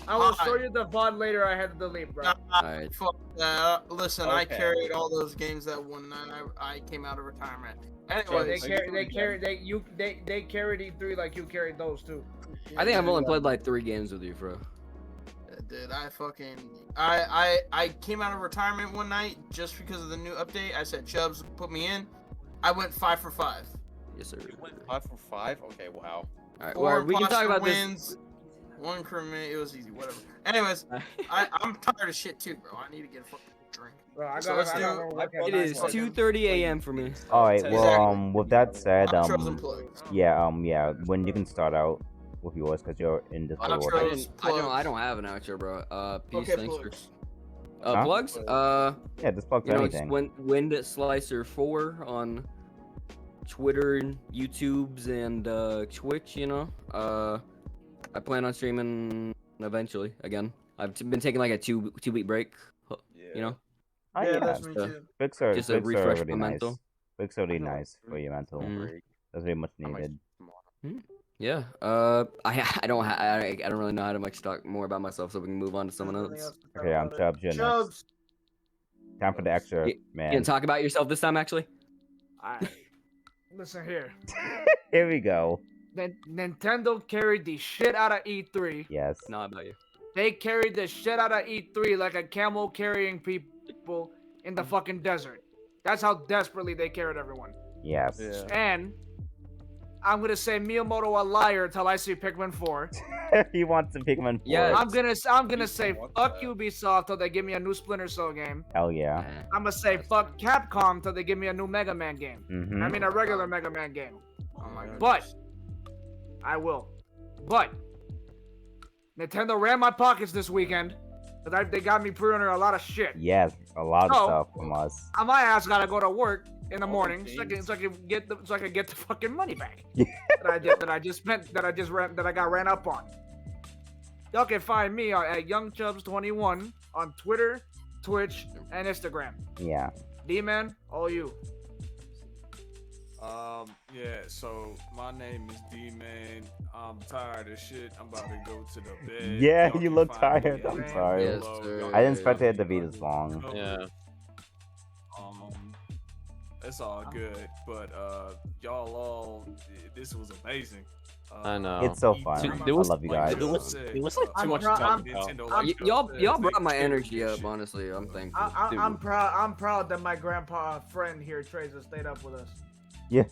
I will show Alright. you the VOD later. I had to delete, bro. Alright. fuck that. Listen, I Okay. carried all those games that one night I came out of retirement. They Anyways, carried they carried E3 like you carried those too. I think I've only played like 3 games with you, bro. Dude, I came out of retirement one night just because of the new update. I said Chubbs put me in. I went 5 for 5. Yes, sir. You went 5 for 5? Okay, wow. Alright, 4 well, we can talk imposter about this. wins. 1 crewmate. It was easy. Whatever. Anyways, I'm tired of shit too, bro. I need to get a fucking drink. Bro, I So got let's I got do- to work at It night, is bro. 2:30 a.m. for me. All right. Well, Exactly. with that said, Outros and plugs. yeah. When you can start out with yours because you're in this Outros. order. I don't have an outro, bro. Peace, Okay, thanks plugs. for Huh? plugs. Yeah, just plug You know, it's anything. Wind Slicer 4 on Twitter, YouTube's, and Twitch. You know, I plan on streaming eventually again. I've been taking like a two-week break. Yeah. You know, Oh, yeah, yeah. that's me so- too. Books are just a books are refresh really my nice. mental. Books are really nice for your mental. Mm. That's very much I might needed. tomorrow. yeah. I don't really know how to much talk more about myself, so we can move on to someone else. Okay, I'm Chubbs. You're next. Chubbs. Time for the extra, You man. can talk about yourself this time, actually. Alright. Listen here. Here we go. Nintendo carried the shit out of E3. Yes. Not about you. They carried the shit out of E3 like a camel carrying people in the fucking desert. That's how desperately they carried everyone. Yes. Yeah. And I'm gonna say Miyamoto a liar until I see Pikmin 4. he wants to Pikmin 4. Yeah. I'm gonna say want fuck that. Ubisoft till they give me a new Splinter Cell game. Hell yeah. I'm gonna say fuck Capcom till they give me a new Mega Man game. Mm-hmm. I mean a regular Mega Man game. Oh my god. But I will. But Nintendo ran my pockets this weekend. Cause they got me pre-order a lot of shit. Yes, a lot of So- stuff from us. My ass gotta go to work in the All morning the so I can get the fucking money back Yeah. that I just spent that I got ran up on. Y'all can find me at YoungChubs21 on Twitter, Twitch, and Instagram. Yeah. D-Man, all you. Yeah, so my name is D-Man. I'm tired of shit. I'm about to go to the bed. Yeah, Y'all you can look find me tired. at I'm Hey sorry. Yes, Below. sir. Y'all I didn't can expect find it to me be this long. Yeah. It's all good, but y'all all, this was amazing. I know. It's so E3, fun. There was- I love you like guys. There Joe was- said, there was, like, too I'm much to proud- talk I'm- about. Nintendo, I'm- like Joe Y'all said, brought my they killed energy this up. shit. Honestly, I'm thankful. I'm proud. I'm proud that my grandpa friend here, Tracer, stayed up with us. Yeah.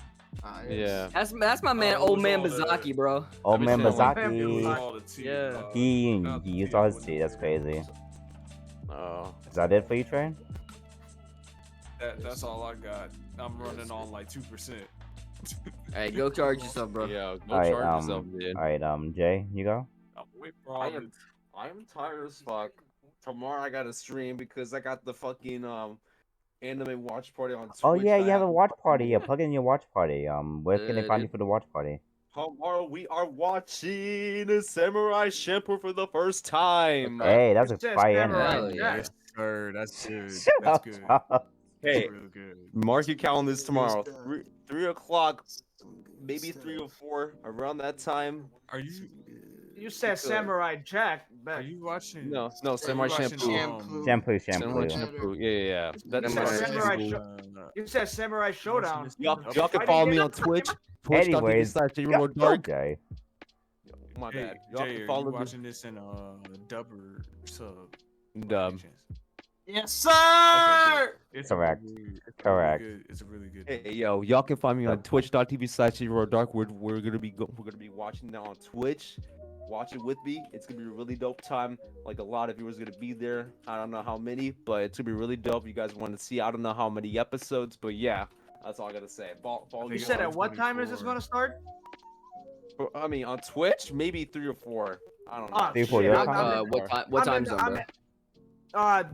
That's my man, Oh, it old was man all the- Bazaki, bro. Old man Everything It Bazaki. was all the tea, Yeah. dog. He Without the used tea, all I his wouldn't tea. be That's here. crazy. Oh. Is that it for you, Trey? That's all I got. I'm running on like 2%. Hey, go charge yourself, bro. Yeah, go Alright, charge yourself, dude. Alright, Jay, you go? I'm with I am tired as fuck. Tomorrow I got to stream because I got the fucking anime watch party on Twitch. Oh yeah, that you I have a to watch watch. party. Yeah, plug in your watch party. Where can they Yeah, find you dude. for the watch party? Tomorrow we are watching Samurai Champloo for the first time. Hey, that's a It says fire Samurai energy. yeah. Yes, sir. That's good. Shut That's up, good. Tom. Hey, That's real good. mark your calendars tomorrow. Yes, 3 o'clock, maybe 3 or 4, around that time. Are you You said Because- Samurai Jack. are Bet. you watching? No, are Samurai you watching, Shampoo. Shampoo, Samurai shampoo. Shampoo. Yeah. That's said Samurai uh, You said Samurai Showdown. Y'all The can fighting follow me game? on Twitch. Anyways, Twitch.tv/Zero Dark. Jay. My Hey, bad. Y'all Jay, can are follow you me. watching this in dub or sub? Dub. Yes, sir. It's Correct. It's Correct. Really good. It's a really good. Hey yo, y'all can find me on Twitch.tv/Zero Dark. We're gonna be watching that on Twitch. Watch it with me. It's gonna be a really dope time. Like a lot of viewers gonna be there. I don't know how many, but it's gonna be really dope. You guys want to see? I don't know how many episodes, but yeah, that's all I gotta say. Follow You me said on- at what time is this 24. going to start? I mean, on Twitch, maybe 3 or 4. I don't know. Ah, 3 or 4 shit, your I'm- time? I'm- What time I'm in- zone, I'm bro? in-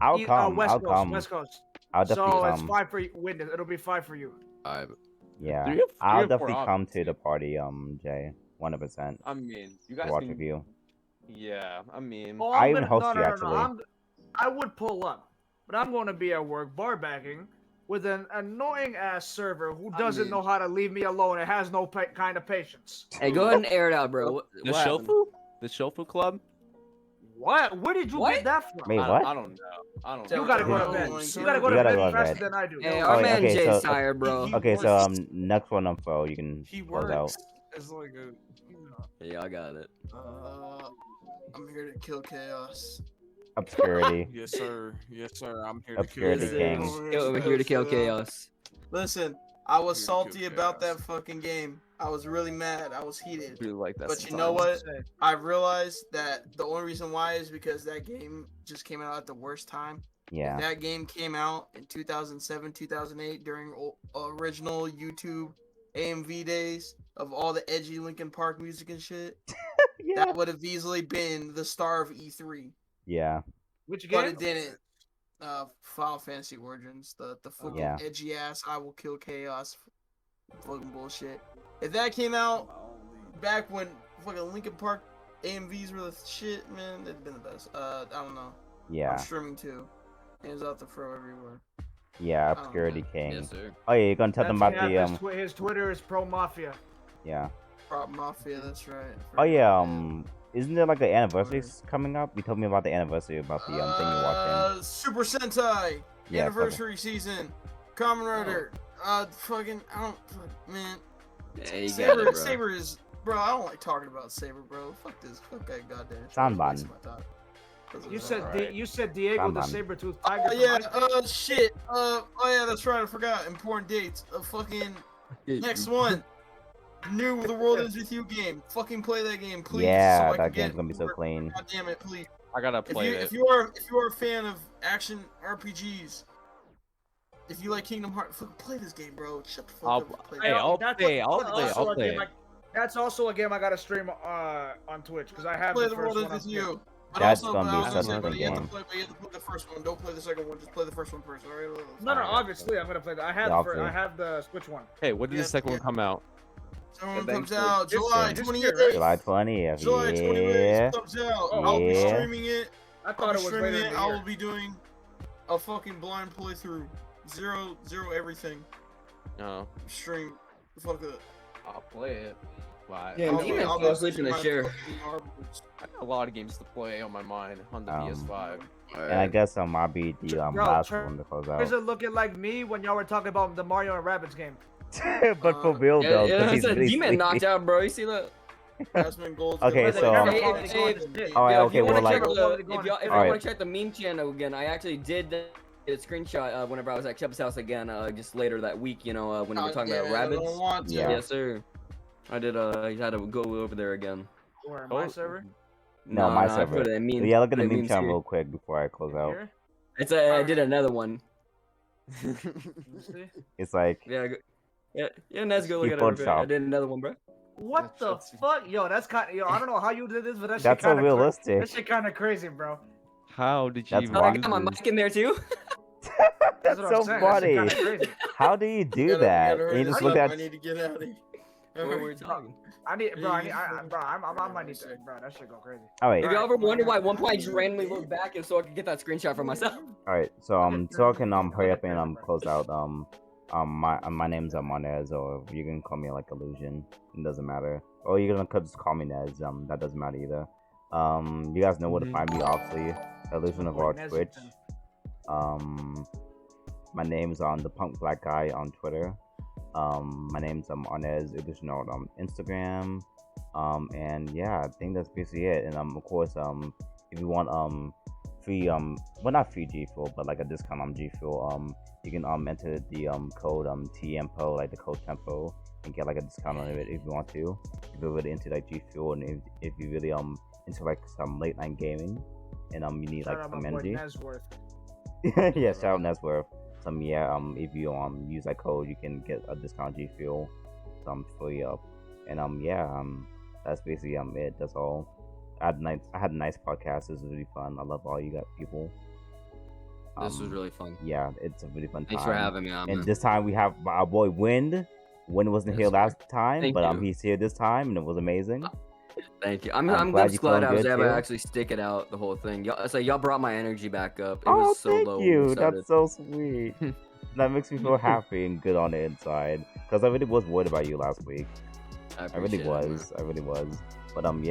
I'll come, West I'll Coast, come. West Coast. I'll definitely So it's come. 5 for you. Windows. It'll be 5 for you. Alright. Yeah, 3 or 4 I'll definitely come hours. to the party. Jay, 100%. I mean, you To guys watch can. with you. Yeah, I mean. Oh, I I'm even gonna- host no, you, no, no, actually. no, I would pull up, but I'm going to be at work bar backing with an annoying ass server who doesn't mean- know how to leave me alone and has no kind of patience. Hey, go ahead and air it out, bro. The What happened? Shofu? The Shofu Club? What? Where did you What? get that from? Wait, I, what? I don't know. I don't know. You gotta go to Oh bed. my You gotta go God. to You gotta bed go to faster bed. than I do. Hey, No. our Oh, man okay, Jay's so- tired, bro. He Okay, so works- next one up, bro. You can He close out. works as like a. You know, Yeah, I got it. I'm here to kill chaos. Obscurity. yes, sir. Yes, sir. I'm here to Obscurity kill King. chaos. Yo, over here to kill chaos. Listen, I was Here to salty kill about chaos. that fucking game. I was really mad. I was heated. Really like that. But you know sometimes. what? I realized that the only reason why is because that game just came out at the worst time. Yeah. That game came out in 2007, 2008 during original YouTube AMV days of all the edgy Linkin Park music and shit. Yeah. That would have easily been the star of E3, Yeah. Which but game? it didn't. Final Fantasy Origins, the fucking Yeah. edgy ass I will kill chaos fucking bullshit. If that came out back when fucking Linkin Park AMVs were the shit, man, it'd been the best. I don't know. Yeah. I'm streaming too. Hands out the throw everywhere. Yeah. Oh, Obscurity King. Yes, sir. Oh yeah, you're gonna tell them about the His Twitter is pro mafia. Yeah. Prop Mafia, that's right. Oh yeah. Isn't there like an anniversary coming up? You told me about the anniversary about the thing you're watching. Super Sentai Yeah, anniversary season. Kamen Rider. Fucking I don't man. Yeah, you got Saber, it, bro. Saber is bro. I don't like talking about Saber, bro. Fuck this. Fuck that goddamn. shit. Sanban. Waste my time. You said Alright. you said Diego the Sanban. saber-toothed tiger. Oh from yeah. Iceland. Shit. Oh yeah, that's right. I forgot. Important dates. Fucking next one. New The World Is With You game. Fucking play that game, please. so Yeah, I that can game's get gonna be so more- clean. God damn it, please. I gotta If play you it. if you are a fan of action RPGs, if you like Kingdom Hearts, fucking play this game, bro. Shut the fuck I'll- up. and play hey, it. I'll That's play. al- I'll play. also I'll a play. game That's also a game I gotta stream on Twitch because I have Play the The first World one Is on With Twitch. You. But That's also, gonna be but I was such say, a but good you have game. to play the first one. Don't play the second one. Just play the first one first. All right. No, Alright. obviously I'm gonna play that. I have Yeah, the I'll I have the Switch one. Hey, when did the Yeah, second one yeah. come out? Someone Yeah, comes thanks, out dude. July This year, 28th. right? July 20th. July 28th Yeah. comes out. I'll be Yeah. streaming it. I I'll thought be it was streaming later it. in the I year. will be doing a fucking blind playthrough. Zero everything. Oh, Stream. Fuck it. I'll play it. But Yeah, I'll Demon be- I'll fell be asleep in the my chair. fucking arms. I got a lot of games to play on my mind on the PS5. And I guess I'll be the Bro, last Trevor one to close Is out. it looking like me when y'all were talking about the Mario and Rabbids game? But for real Yeah, though, yeah, 'cause I he's said really Demon sleepy. knocked out, bro. You see that? Jasmine Gold's Okay, gonna They so, never Hey, called it going to shit. Alright, Yo, if okay, you well, wanna like, check Never wanted to go if on y'all it. if you Alright. want to check the meme channel again, I actually did a screenshot whenever I was at Chub's house again, just later that week. You know, when we were talking about I don't rabbits. want to. Yeah. Yes, sir. I did. I had to go over there again. Where, my server? No, my I server. put it in meme. Yeah, look at the put it in meme channel series. real quick before I close out. Here? It's I did another one. Let's see. It's like, Yeah, yeah. Let's go look He at it. I Photoshop. did another one, bro. What the That's- fuck? Yo, that's kind of, yo, I don't know how you did this, but that shit that's so kind of realistic. That shit kind of crazy, bro. How did you That's even Oh, I why- do got my this? mic in there too. That's what I'm so saying, that shit funny. kinda crazy. How do you do You gotta that? hurry And you this just look up. at. I need to get out of here. What were we talking? I need, bro, I might need sick. to, bro, that shit go crazy. All right, If y'all ever wonder why one point I just randomly looked back and so I could get that screenshot for myself. all right. So so I can hurry up and close out. My name's Monez, or you can call me like Illusion. It doesn't matter. Or you're gonna just call me Nez. That doesn't matter either. You guys know where to find me, Oxley, Illusion of our Twitch. My name's on the Punk Black Guy on Twitter. My name's Arnez Illusion on Instagram. And yeah, I think that's basically it. And of course, if you want free well, not free G Fuel, but like a discount on G Fuel, you can enter the code TMPO, like the code Tempo, and get like a discount on it if you want to. If you're really into like G Fuel, and if you really into like some late night gaming, and you need like Shout out some my boy energy. Nesworth. Yeah, shout out Nesworth. If you use that code, you can get a discount G Fuel, free up, and that's basically it. That's all. I had a nice podcast. This was really fun. I love all you got people. This was really fun. Yeah, it's a really fun time. Thanks for having me on. And Man. this time we have our boy Wind. Wind wasn't here Yes, sir. last time, Thank but you. he's here this time, and it was amazing. Thank you. I'm glad just you glad feeling I was good, able to too. actually stick it out the whole thing. Y'all brought my energy back up. It Oh, was so thank low. you. when we started. That's so sweet. That makes me feel happy and good on the inside. Because I really was worried about you last week. I really appreciate it, man. was. I really was. But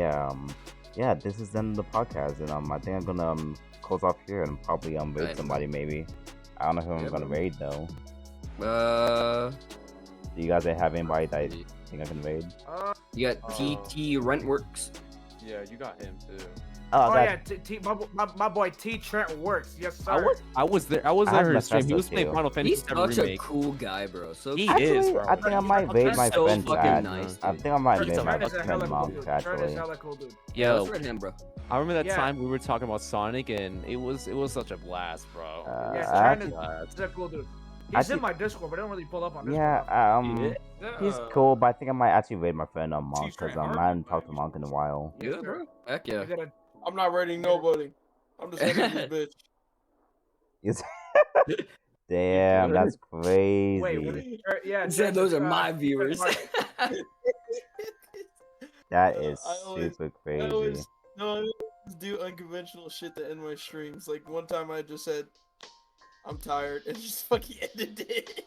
yeah, this is the end of the podcast, and I think I'm gonna close off here and probably raid Right. somebody maybe. I don't know who I'm Yeah, gonna bro. raid though. Do you guys have anybody that you think I can raid? You got TT Rentworks. Yeah, you got him too. Oh, Oh that, yeah, my boy T Trent works. Yes sir. I was there. I was I there have for his stream. He Mephisto was playing too. Final Fantasy He's 7 such a remake. cool guy, bro. So He cool. is, actually, bro. I think I might raid my so friend fucking chat. nice, I dude. think I might raid Trent my is a hella friend cool mom dude. chat Trent is actually. hella cool dude. Yeah, Yo, let's rate him, bro. I remember that Yeah. time we were talking about Sonic, and it was such a blast, bro. Yes, I Trent actually- He's a cool dude. He's Actually- in my Discord, but I don't really pull up on Discord. Yeah, he's cool, but I think I might actually raid my friend Monk because Trent I Hart, hadn't talked to Monk in a while. Yeah, bro. Heck yeah. You gotta- I'm not raiding nobody. I'm just hitting this bitch. Damn, that's crazy. Wait, yeah. He said Trent those is, are my Trent viewers. Hart. That is I always- super I crazy. always do unconventional shit to end my streams. Like one time I just said, I'm tired, and just fucking ended it.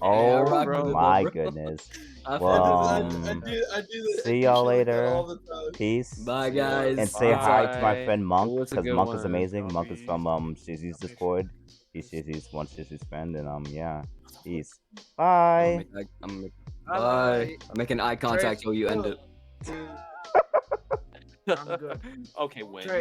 Oh rock with it, my bro. goodness. I feel Well, this. I Um, do that. see I do y'all shit like that later. all the time. Peace. Bye, guys. And say hi to my Bye. friend Monk What's a because good Monk is one? amazing. Monk is from Shizzy's Discord. He's Shizzy's one Shizzy's friend, and yeah. Peace. Bye. Bye. I'm making eye contact till you end it. Dude. I'm good. Okay, win. Trey,